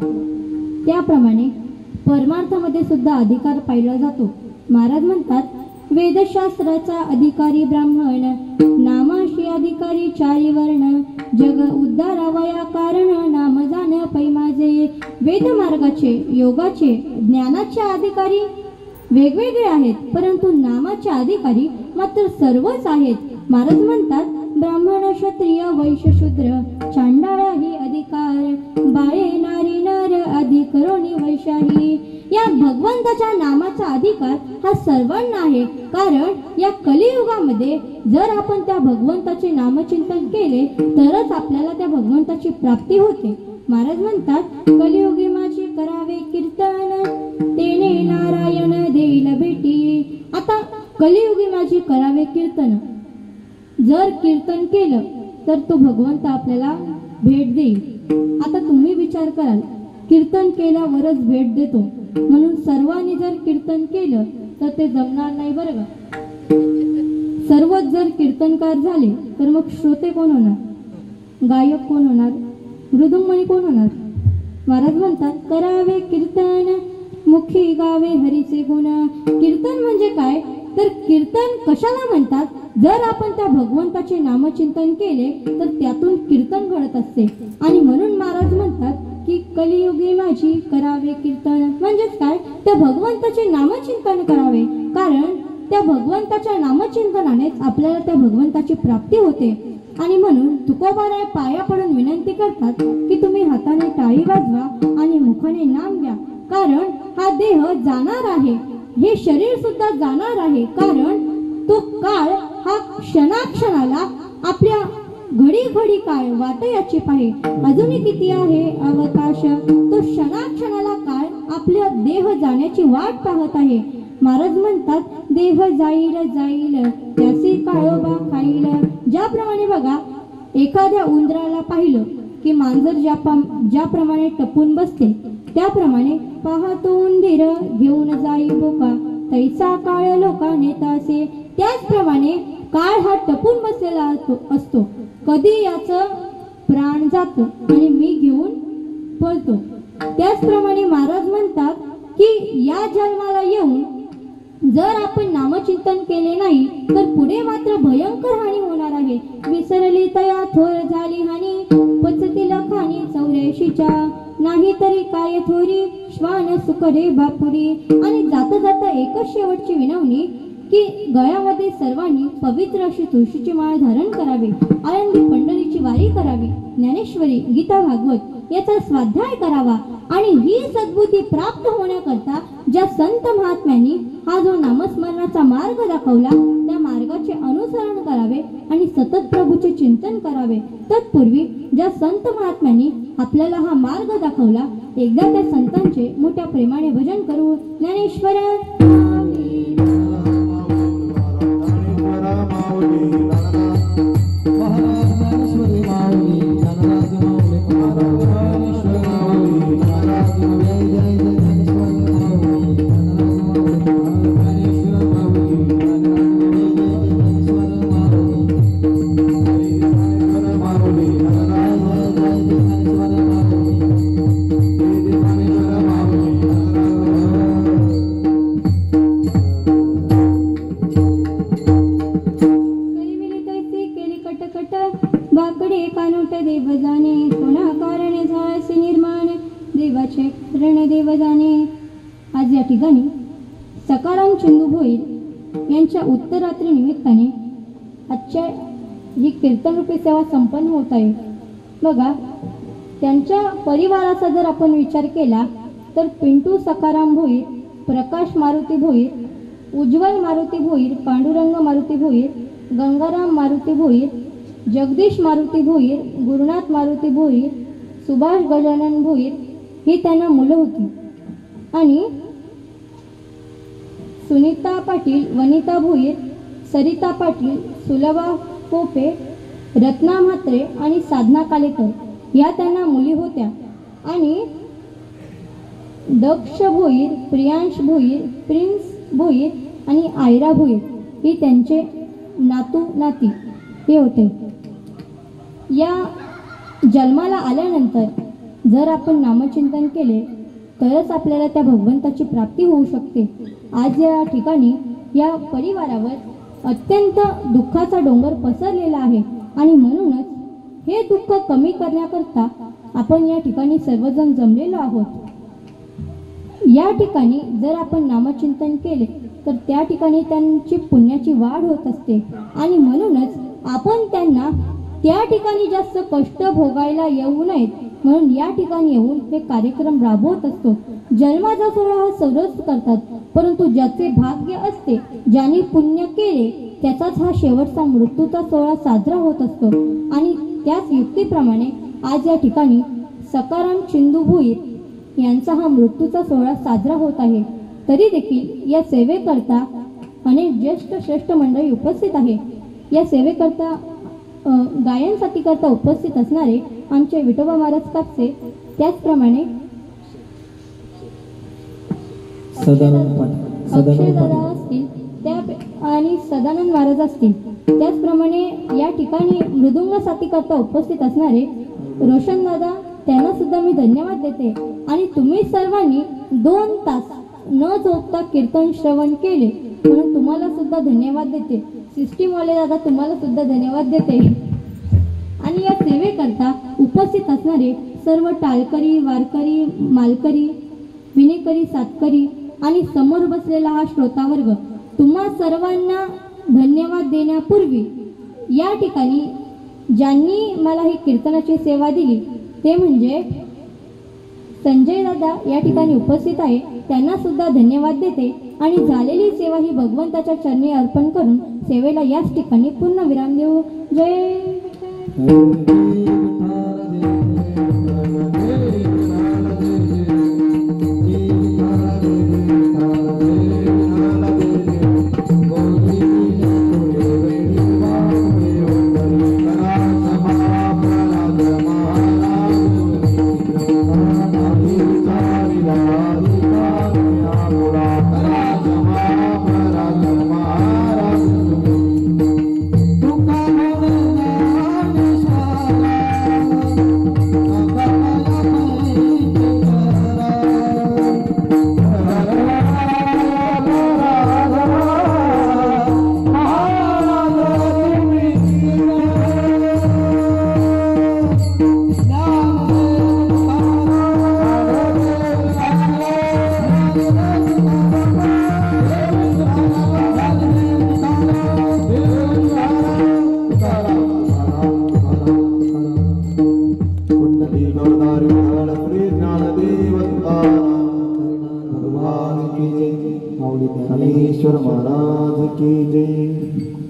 त्याप्रमाणे परमार्थामध्ये सुद्धा अधिकार पाहिला जातो. महाराज म्हणतात वेदशास्त्राचा अधिकारी ब्राह्मण, नामाशी अधिकारी 4 वर्ण, जग उद्धारावया कारण नाम जाण पै माझे. वेद मार्गाचे, योगाचे, ज्ञानाचे अधिकारी वेगवेगळे आहेत, परंतु नामाचे अधिकारी मात्र सर्वच आहेत. महाराज म्हणतात ब्राह्मण, क्षत्रिय, वैश्य, शूद्र, चांडाळ ही अधिकार, बाळे, नारी, नर अधिकरोनी वैशाही. या भगवंताच्या नामाचा अधिकार हा सर्वांना आहे, कारण या कलियुगामध्ये जर आपण त्या भगवंताचे नामचिंतन केले तरच आपल्याला त्या भगवंताची प्राप्ती होते. महाराज म्हणतात कलियुगी माझी करावे कीर्तन, तेने नारायण देईल भेटी. आता कलियुगी माझी करावे कीर्तन, जर कीर्तन केलं तर तो भगवंत आपल्याला भेट देईल. आता तुम्ही विचार कराल कीर्तन केल्यावरच भेट देतो, म्हणून सर्वांनी जर कीर्तन केलं तर ते जमणार नाही बरं का. सर्वच जर कीर्तनकार झाले तर मग श्रोते कोण होणार, गायक कोण होणार, मृदुंगमणी कोण होणार. महाराज म्हणतात करावे कीर्तन, मुखी गावे हरीचे गुण. कीर्तन म्हणजे काय तर कीर्तन कशाला म्हणतात, जर आपण त्या भगवंताचे नामचिंतन केले तर त्यातून कीर्तन घडत असते. आणि म्हणून महाराज म्हणतात की कलियुगी माझी करावे कीर्तन, म्हणजेच काय त्या भगवंताचे नामचिंतन करावे, कारण त्या भगवंताच्या नामचिंतनानेच आपल्याला त्या भगवंताची प्राप्ती होते. आणि म्हणून तुकोबाराय पाया पडून विनंती करतात की तुम्ही हाताने टाळी वाजवा आणि मुखाने नाम घ्या, कारण हा देह जाणार आहे, हे शरीर सुद्धा जाणार आहे, कारण तो काळ हा क्षणाक्षणाला आपल्या घडी घडी काळ वाट याची पाहे. अजूनही किती आहे अवकाश, तो क्षणाक्षणाला काळ आपल्या देह जाण्याची वाट पाहत आहे. महाराज म्हणतात देह जाईल जाईल त्याचे काळोबा खाईल. ज्याप्रमाणे बघा एखाद्या उंदराला पाहिलं की मांजर ज्याप्रमाणे टपून बसते त्याप्रमाणे पाहतो उंदीर घेऊन जाई बोका, तैसा काळ लोका नेतासे. त्याचप्रमाणे काळ हा टपून बसलेला असतो. कधी याचं प्राण जातो आणि मी घेऊन पळतो. त्याचप्रमाणे महाराज म्हणतात की या जन्माला येऊन जर आपण नामचिंतन केले नाही तर पुढे मात्र भयंकर हानी होणार आहे. विसरली तया थोर झाली हानी, पचतील खाणी 84च्या, नाही तरी काय थोरी श्वान सुखरे बापुरी. आणि जाता जाता एकच शेवटची विनवणी की गळ्यामध्ये सर्वांनी पवित्र अशी तुळशीची माळ धारण करावी, आळंदी पंढरीची वारी करावी, ज्ञानेश्वरी, गीता, भागवत याचा स्वाध्याय करावा. आणि ही सद्बुद्धी प्राप्त होण्याकरता ज्या संत महात्म्यांनी हा जो नामस्मरणाचा मार्ग दाखवला त्या मार्गाचे अनुसरण करावे आणि सतत प्रभूचे चिंतन करावे. तत्पूर्वी ज्या संत महात्म्यांनी आपल्याला हा मार्ग दाखवला एकदा त्या संतांचे मोठ्या प्रेमाने भजन करू. ज्ञानेश्वर बाकडे कानोट देव जाणे, कोणा कारणे झासे निर्माण, देवाचे रण देव जाणे. आज या ठिकाणी सकाराम चंदू भोईर यांच्या उत्तरात्री निमित्ताने आजच्या ही कीर्तनरूपी सेवा संपन्न होत आहे. बघा, त्यांच्या परिवाराचा जर आपण विचार केला तर पिंटू सकाराम भोईर, प्रकाश मारुती भोईर, उज्ज्वल मारुती भोईर, पांडुरंग मारुती भोईर, गंगाराम मारुती भोईर, जगदीश मारुती भोईर, गुरुनाथ मारुती भोईर, सुभाष गजानन भोईर ही त्यांना मुलं होती. आणि सुनीता पाटील, वनिता भोईर, सरिता पाटील, सुलभा पोपे, रत्ना म्हात्रे आणि साधना कालेकर या त्यांना मुली होत्या. आणि दक्ष भोईर, प्रियांश भोईर, प्रिन्स भोईर आणि आयरा भोईर ही त्यांचे नातू नाती हे होते. या जन्माला आल्यानंतर जर आपण नामचिंतन केले तरच आपल्याला त्या भगवंताची प्राप्ती होऊ शकते. आज या ठिकाणी या परिवारावर अत्यंत दुःखाचा डोंगर पसरलेला आहे आणि म्हणूनच हे दुःख कमी करण्याकरता आपण या ठिकाणी सर्वजण जमलेलो आहोत. या ठिकाणी जर आपण नामचिंतन केले तर त्या ठिकाणी त्यांची पुण्याची वाढ होत असते आणि म्हणूनच आपण त्यांना त्या ठिकाणी जास्त कष्ट भोगायला येऊ नयेत म्हणून या ठिकाणी येऊन हे कार्यक्रम राबवत असतो. जन्माचा सोहळा हा सर्वच करतात, परंतु ज्याचे भाग्य असते, ज्याने पुण्य केले त्याचाच हा शेवटचा मृत्यूचा सोहळा साजरा होत असतो. आणि त्याच युक्तीप्रमाणे आज या ठिकाणी सकाराम चिंदू भोईर यांचा हा मृत्यूचा सोहळा साजरा होत आहे. तरी देखील या सेवेकरता अनेक ज्येष्ठ श्रेष्ठ मंडळी उपस्थित आहे. या सेवेकरता गायनसाठी करता उपस्थित असणारे आमचे विठोबा महाराज कापसे, त्याचप्रमाणे अक्षय दादा असतील त्या आणि सदानंद महाराज असतील. त्याचप्रमाणे या ठिकाणी मृदुंग साथी करता उपस्थित असणारे रोशन दादा, त्यांना सुद्धा मी धन्यवाद देते. आणि तुम्ही सर्वांनी 2 तास न झोपता कीर्तन श्रवण केले म्हणून तुम्हाला सुद्धा धन्यवाद देते. सिस्टीमवाले दादा तुम्हाला सुद्धा धन्यवाद देते. आणि या सेवेकरता उपस्थित असणारे सर्व टाळकरी, वारकरी, मालकरी, विनेकरी, सातकरी आणि समोर बसलेला हा श्रोतावर्ग, तुम्हा सर्वांना धन्यवाद देण्यापूर्वी या ठिकाणी ज्यांनी मला ही कीर्तनाची सेवा दिली ते म्हणजे संजय दादा या ठिकाणी उपस्थित आहे, त्यांना सुद्धा धन्यवाद देते. आणि झालेली सेवा ही भगवंताच्या चरणी अर्पण करून सेवेला याच ठिकाणी पूर्ण विराम देऊ. जय महाराज की जय. आवडी ज्ञानेश्वर महाराज की जय.